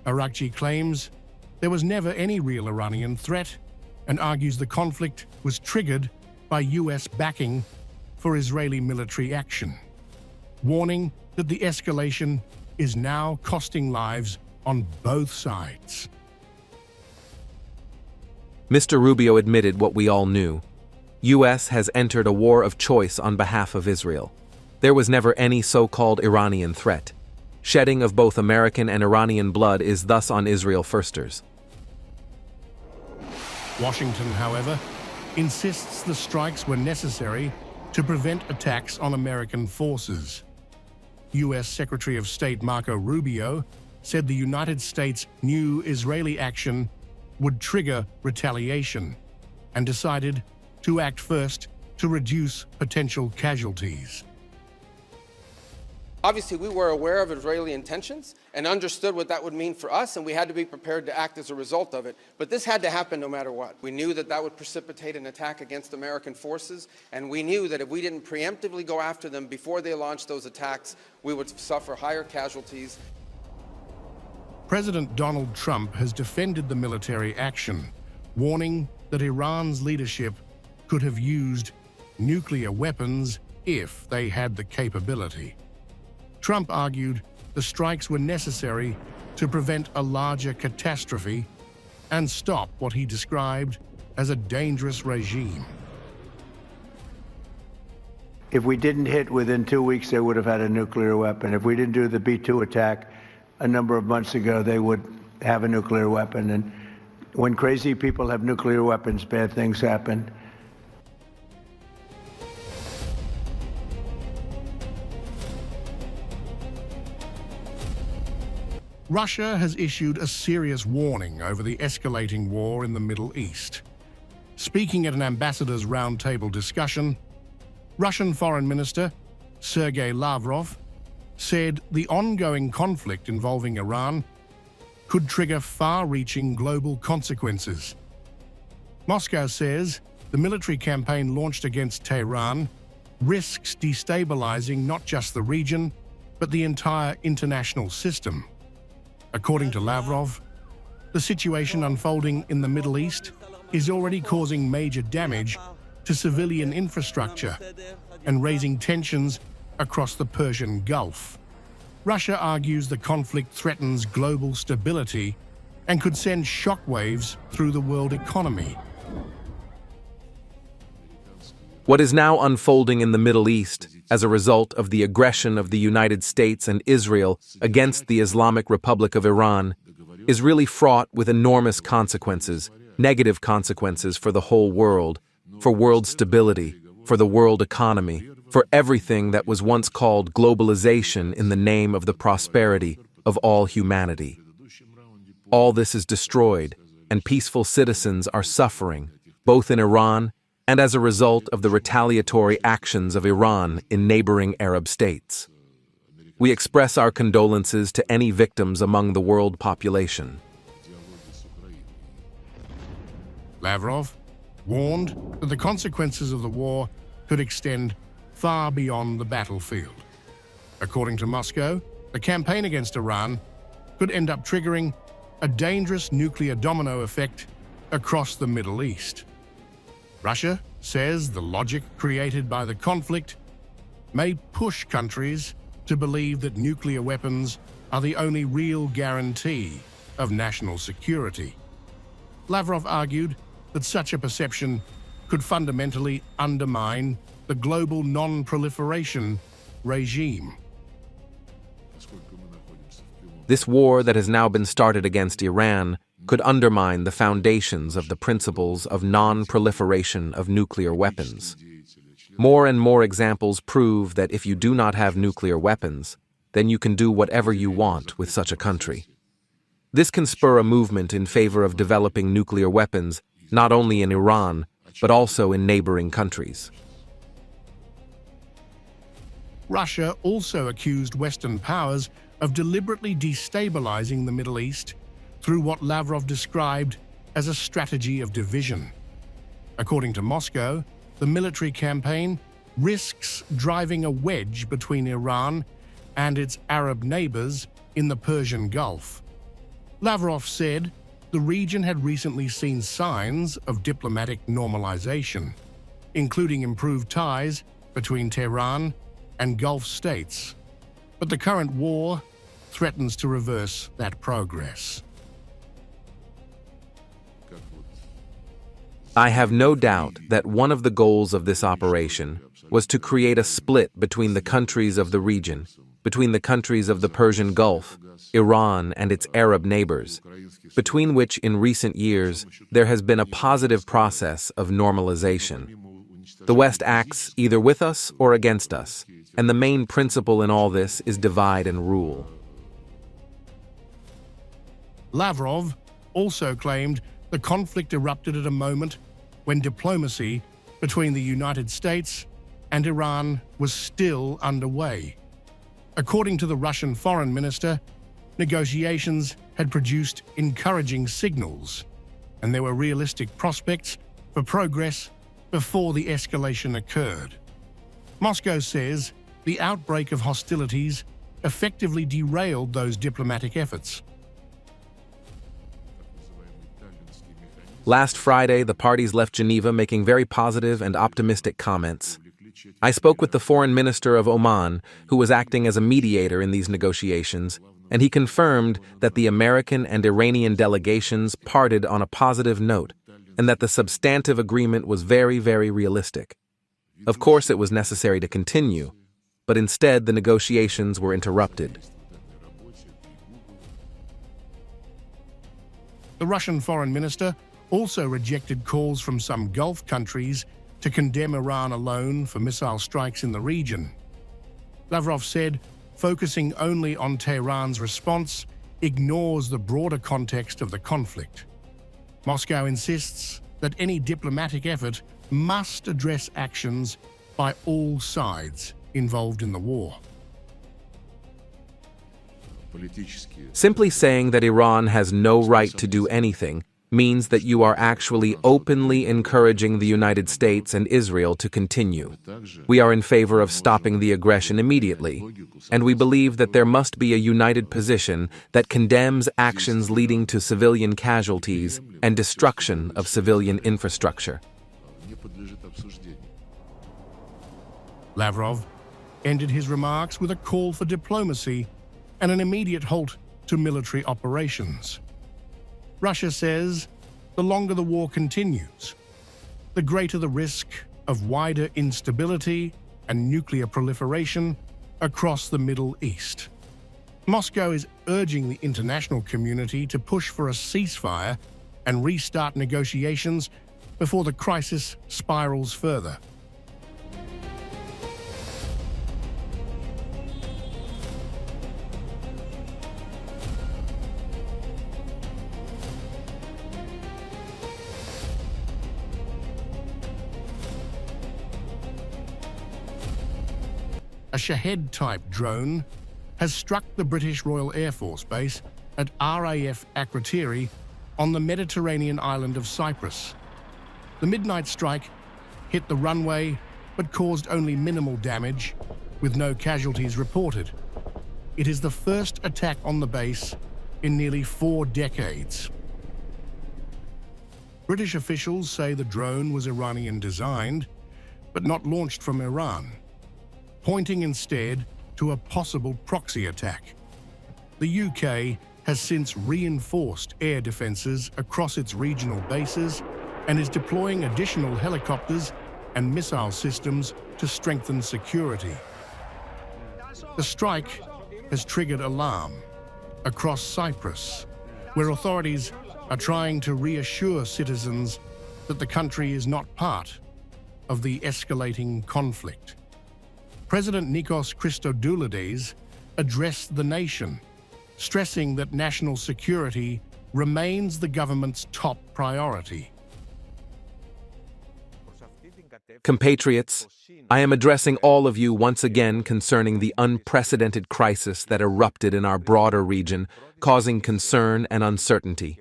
Araghchi claims there was never any real Iranian threat and argues the conflict was triggered by US backing for Israeli military action, warning that the escalation is now costing lives on both sides. Mr. Rubio admitted what we all knew. U.S. has entered a war of choice on behalf of Israel. There was never any so-called Iranian threat. Shedding of both American and Iranian blood is thus on Israel firsters. Washington, however, insists the strikes were necessary to prevent attacks on American forces. U.S. Secretary of State Marco Rubio said the United States knew Israeli action would trigger retaliation and decided to act first to reduce potential casualties. Obviously, we were aware of Israeli intentions and understood what that would mean for us, and we had to be prepared to act as a result of it. But this had to happen no matter what. We knew that that would precipitate an attack against American forces, and we knew that if we didn't preemptively go after them before they launched those attacks, we would suffer higher casualties. President Donald Trump has defended the military action, warning that Iran's leadership could have used nuclear weapons if they had the capability. Trump argued the strikes were necessary to prevent a larger catastrophe and stop what he described as a dangerous regime. If we didn't hit within 2 weeks, they would have had a nuclear weapon. If we didn't do the B-2 attack a number of months ago, they would have a nuclear weapon. And when crazy people have nuclear weapons, bad things happen. Russia has issued a serious warning over the escalating war in the Middle East. Speaking at an ambassadors' roundtable discussion, Russian Foreign Minister Sergei Lavrov said the ongoing conflict involving Iran could trigger far-reaching global consequences. Moscow says the military campaign launched against Tehran risks destabilizing not just the region, but the entire international system. According to Lavrov, the situation unfolding in the Middle East is already causing major damage to civilian infrastructure and raising tensions across the Persian Gulf. Russia argues the conflict threatens global stability and could send shockwaves through the world economy. What is now unfolding in the Middle East as a result of the aggression of the United States and Israel against the Islamic Republic of Iran is really fraught with enormous consequences, negative consequences for the whole world, for world stability, for the world economy, for everything that was once called globalization in the name of the prosperity of all humanity. All this is destroyed, and peaceful citizens are suffering, both in Iran and as a result of the retaliatory actions of Iran in neighboring Arab states. We express our condolences to any victims among the world population. Lavrov warned that the consequences of the war could extend far beyond the battlefield. According to Moscow, the campaign against Iran could end up triggering a dangerous nuclear domino effect across the Middle East. Russia says the logic created by the conflict may push countries to believe that nuclear weapons are the only real guarantee of national security. Lavrov argued that such a perception could fundamentally undermine the global non-proliferation regime. This war that has now been started against Iran could undermine the foundations of the principles of non-proliferation of nuclear weapons. More and more examples prove that if you do not have nuclear weapons, then you can do whatever you want with such a country. This can spur a movement in favor of developing nuclear weapons not only in Iran, but also in neighboring countries. Russia also accused Western powers of deliberately destabilizing the Middle East through what Lavrov described as a strategy of division. According to Moscow, the military campaign risks driving a wedge between Iran and its Arab neighbors in the Persian Gulf. Lavrov said the region had recently seen signs of diplomatic normalization, including improved ties between Tehran and Gulf states. But the current war threatens to reverse that progress. I have no doubt that one of the goals of this operation was to create a split between the countries of the region, between the countries of the Persian Gulf, Iran and its Arab neighbors, between which in recent years there has been a positive process of normalization. The West acts either with us or against us, and the main principle in all this is divide and rule. Lavrov also claimed the conflict erupted at a moment when diplomacy between the United States and Iran was still underway. According to the Russian foreign minister, negotiations had produced encouraging signals, and there were realistic prospects for progress before the escalation occurred. Moscow says the outbreak of hostilities effectively derailed those diplomatic efforts. Last Friday, the parties left Geneva making very positive and optimistic comments. I spoke with the foreign minister of Oman, who was acting as a mediator in these negotiations, and he confirmed that the American and Iranian delegations parted on a positive note, and that the substantive agreement was very, very realistic. Of course, it was necessary to continue, but instead the negotiations were interrupted. The Russian foreign minister also rejected calls from some Gulf countries to condemn Iran alone for missile strikes in the region. Lavrov said, focusing only on Tehran's response ignores the broader context of the conflict. Moscow insists that any diplomatic effort must address actions by all sides involved in the war. Simply saying that Iran has no right to do anything means that you are actually openly encouraging the United States and Israel to continue. We are in favor of stopping the aggression immediately, and we believe that there must be a united position that condemns actions leading to civilian casualties and destruction of civilian infrastructure. Lavrov ended his remarks with a call for diplomacy and an immediate halt to military operations. Russia says the longer the war continues, the greater the risk of wider instability and nuclear proliferation across the Middle East. Moscow is urging the international community to push for a ceasefire and restart negotiations before the crisis spirals further. A Shahed-type drone has struck the British Royal Air Force Base at RAF Akrotiri on the Mediterranean island of Cyprus. The midnight strike hit the runway but caused only minimal damage, with no casualties reported. It is the first attack on the base in nearly 4 decades. British officials say the drone was Iranian-designed, but not launched from Iran, pointing instead to a possible proxy attack. The UK has since reinforced air defences across its regional bases and is deploying additional helicopters and missile systems to strengthen security. The strike has triggered alarm across Cyprus, where authorities are trying to reassure citizens that the country is not part of the escalating conflict. President Nikos Christodoulides addressed the nation, stressing that national security remains the government's top priority. Compatriots, I am addressing all of you once again concerning the unprecedented crisis that erupted in our broader region, causing concern and uncertainty.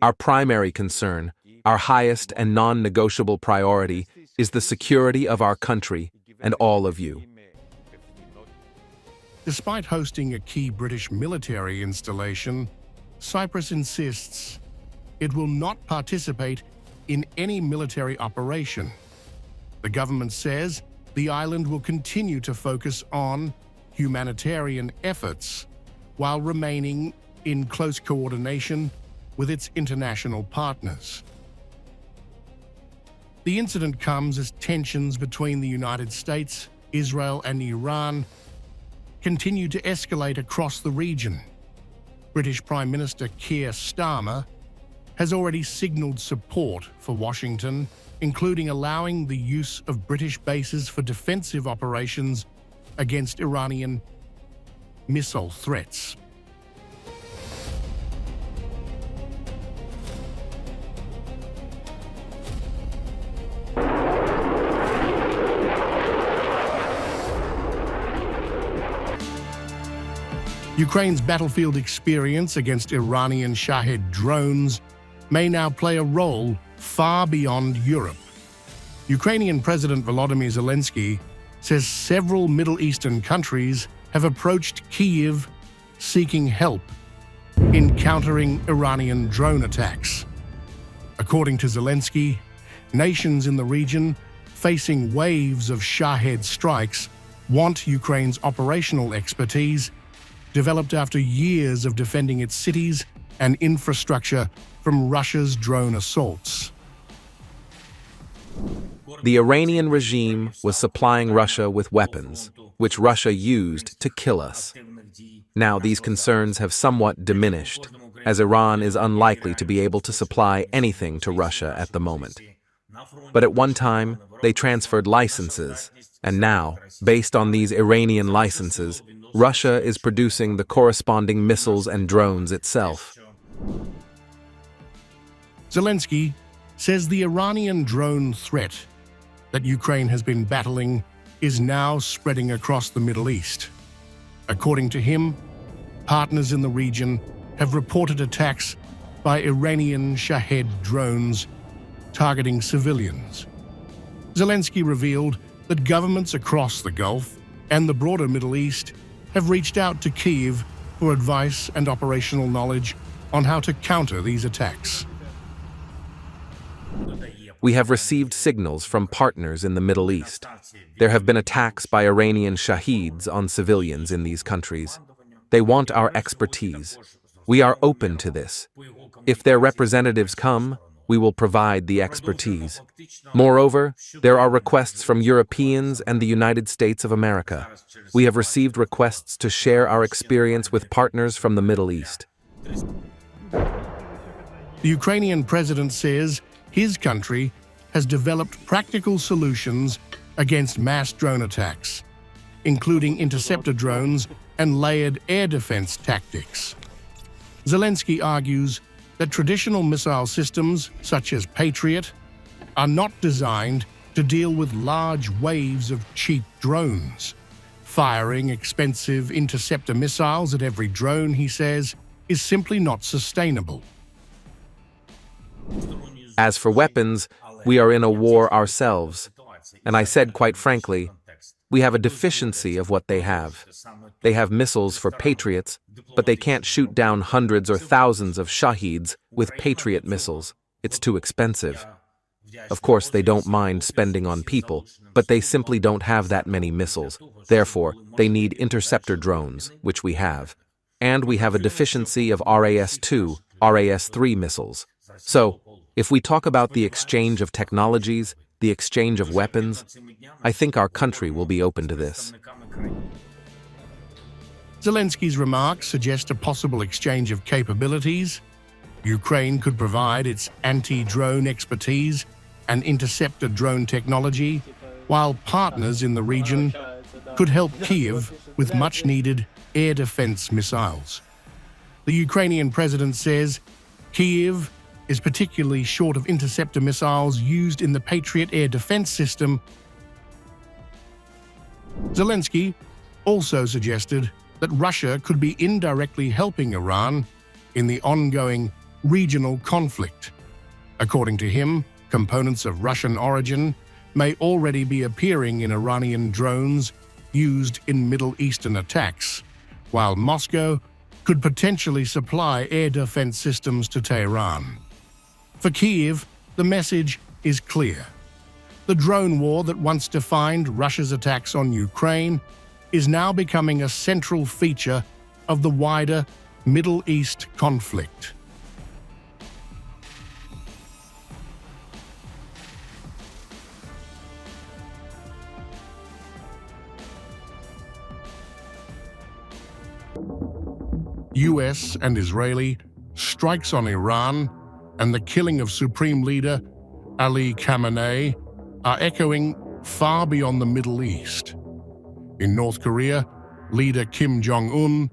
Our primary concern, our highest and non-negotiable priority, is the security of our country and all of you. Despite hosting a key British military installation, Cyprus insists it will not participate in any military operation. The government says the island will continue to focus on humanitarian efforts while remaining in close coordination with its international partners. The incident comes as tensions between the United States, Israel, and Iran continue to escalate across the region. British Prime Minister Keir Starmer has already signalled support for Washington, including allowing the use of British bases for defensive operations against Iranian missile threats. Ukraine's battlefield experience against Iranian Shahed drones may now play a role far beyond Europe. Ukrainian President Volodymyr Zelensky says several Middle Eastern countries have approached Kyiv seeking help in countering Iranian drone attacks. According to Zelensky, nations in the region facing waves of Shahed strikes want Ukraine's operational expertise, developed after years of defending its cities and infrastructure from Russia's drone assaults. The Iranian regime was supplying Russia with weapons, which Russia used to kill us. Now these concerns have somewhat diminished, as Iran is unlikely to be able to supply anything to Russia at the moment. But at one time, they transferred licenses, and now, based on these Iranian licenses, Russia is producing the corresponding missiles and drones itself. Zelensky says the Iranian drone threat that Ukraine has been battling is now spreading across the Middle East. According to him, partners in the region have reported attacks by Iranian Shahed drones targeting civilians. Zelensky revealed that governments across the Gulf and the broader Middle East have reached out to Kyiv for advice and operational knowledge on how to counter these attacks. We have received signals from partners in the Middle East. There have been attacks by Iranian Shaheeds on civilians in these countries. They want our expertise. We are open to this. If their representatives come, we will provide the expertise. Moreover, there are requests from Europeans and the United States of America. We have received requests to share our experience with partners from the Middle East. The Ukrainian president says his country has developed practical solutions against mass drone attacks, including interceptor drones and layered air defense tactics. Zelensky argues that traditional missile systems, such as Patriot, are not designed to deal with large waves of cheap drones. Firing expensive interceptor missiles at every drone, he says, is simply not sustainable. As for weapons, we are in a war ourselves. And I said quite frankly, we have a deficiency of what they have. They have missiles for Patriots, but they can't shoot down hundreds or thousands of Shaheeds with Patriot missiles. It's too expensive. Of course, they don't mind spending on people, but they simply don't have that many missiles. Therefore, they need interceptor drones, which we have. And we have a deficiency of RAS-2, RAS-3 missiles. So, if we talk about the exchange of technologies, the exchange of weapons, I think our country will be open to this. Zelensky's remarks suggest a possible exchange of capabilities. Ukraine could provide its anti-drone expertise and interceptor drone technology, while partners in the region could help Kyiv with much-needed air defense missiles. The Ukrainian president says Kyiv is particularly short of interceptor missiles used in the Patriot air defense system. Zelensky also suggested that Russia could be indirectly helping Iran in the ongoing regional conflict. According to him, components of Russian origin may already be appearing in Iranian drones used in Middle Eastern attacks, while Moscow could potentially supply air defense systems to Tehran. For Kyiv, the message is clear. The drone war that once defined Russia's attacks on Ukraine is now becoming a central feature of the wider Middle East conflict. US and Israeli strikes on Iran and the killing of Supreme Leader Ali Khamenei are echoing far beyond the Middle East. In North Korea, leader Kim Jong-un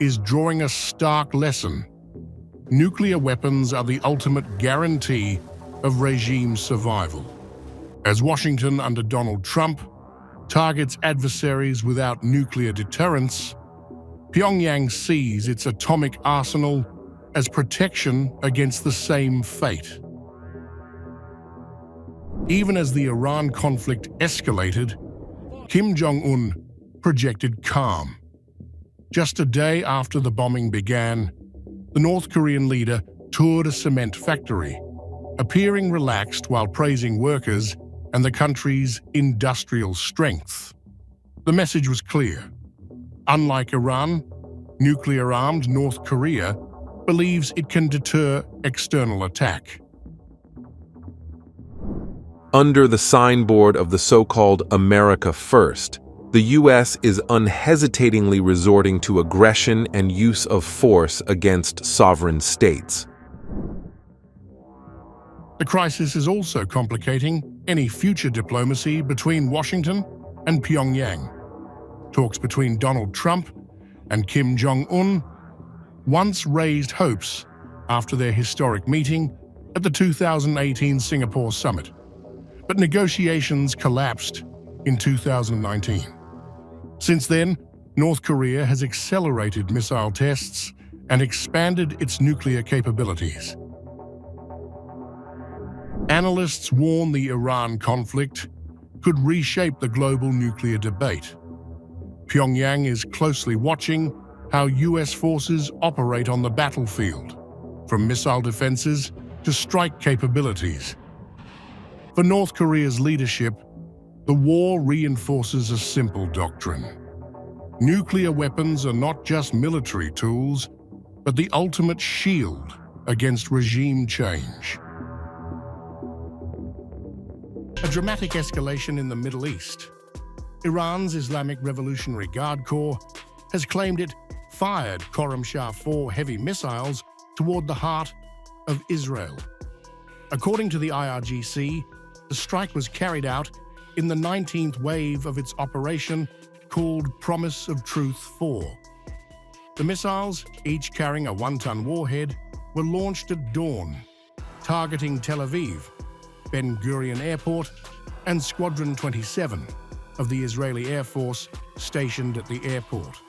is drawing a stark lesson. Nuclear weapons are the ultimate guarantee of regime survival. As Washington under Donald Trump targets adversaries without nuclear deterrence, Pyongyang sees its atomic arsenal as protection against the same fate. Even as the Iran conflict escalated, Kim Jong-un projected calm. Just a day after the bombing began, the North Korean leader toured a cement factory, appearing relaxed while praising workers and the country's industrial strength. The message was clear. Unlike Iran, nuclear-armed North Korea believes it can deter external attack. Under the signboard of the so-called America First, the U.S. is unhesitatingly resorting to aggression and use of force against sovereign states. The crisis is also complicating any future diplomacy between Washington and Pyongyang. Talks between Donald Trump and Kim Jong-un once raised hopes after their historic meeting at the 2018 Singapore summit, but negotiations collapsed in 2019. Since then, North Korea has accelerated missile tests and expanded its nuclear capabilities. Analysts warn the Iran conflict could reshape the global nuclear debate. Pyongyang is closely watching how US forces operate on the battlefield, from missile defenses to strike capabilities. For North Korea's leadership, the war reinforces a simple doctrine. Nuclear weapons are not just military tools, but the ultimate shield against regime change. A dramatic escalation in the Middle East. Iran's Islamic Revolutionary Guard Corps has claimed it fired Khorramshahr 4 heavy missiles toward the heart of Israel. According to the IRGC, the strike was carried out in the 19th wave of its operation called Promise of Truth 4. The missiles, each carrying a 1-ton warhead, were launched at dawn, targeting Tel Aviv, Ben Gurion Airport, and Squadron 27 of the Israeli Air Force stationed at the airport.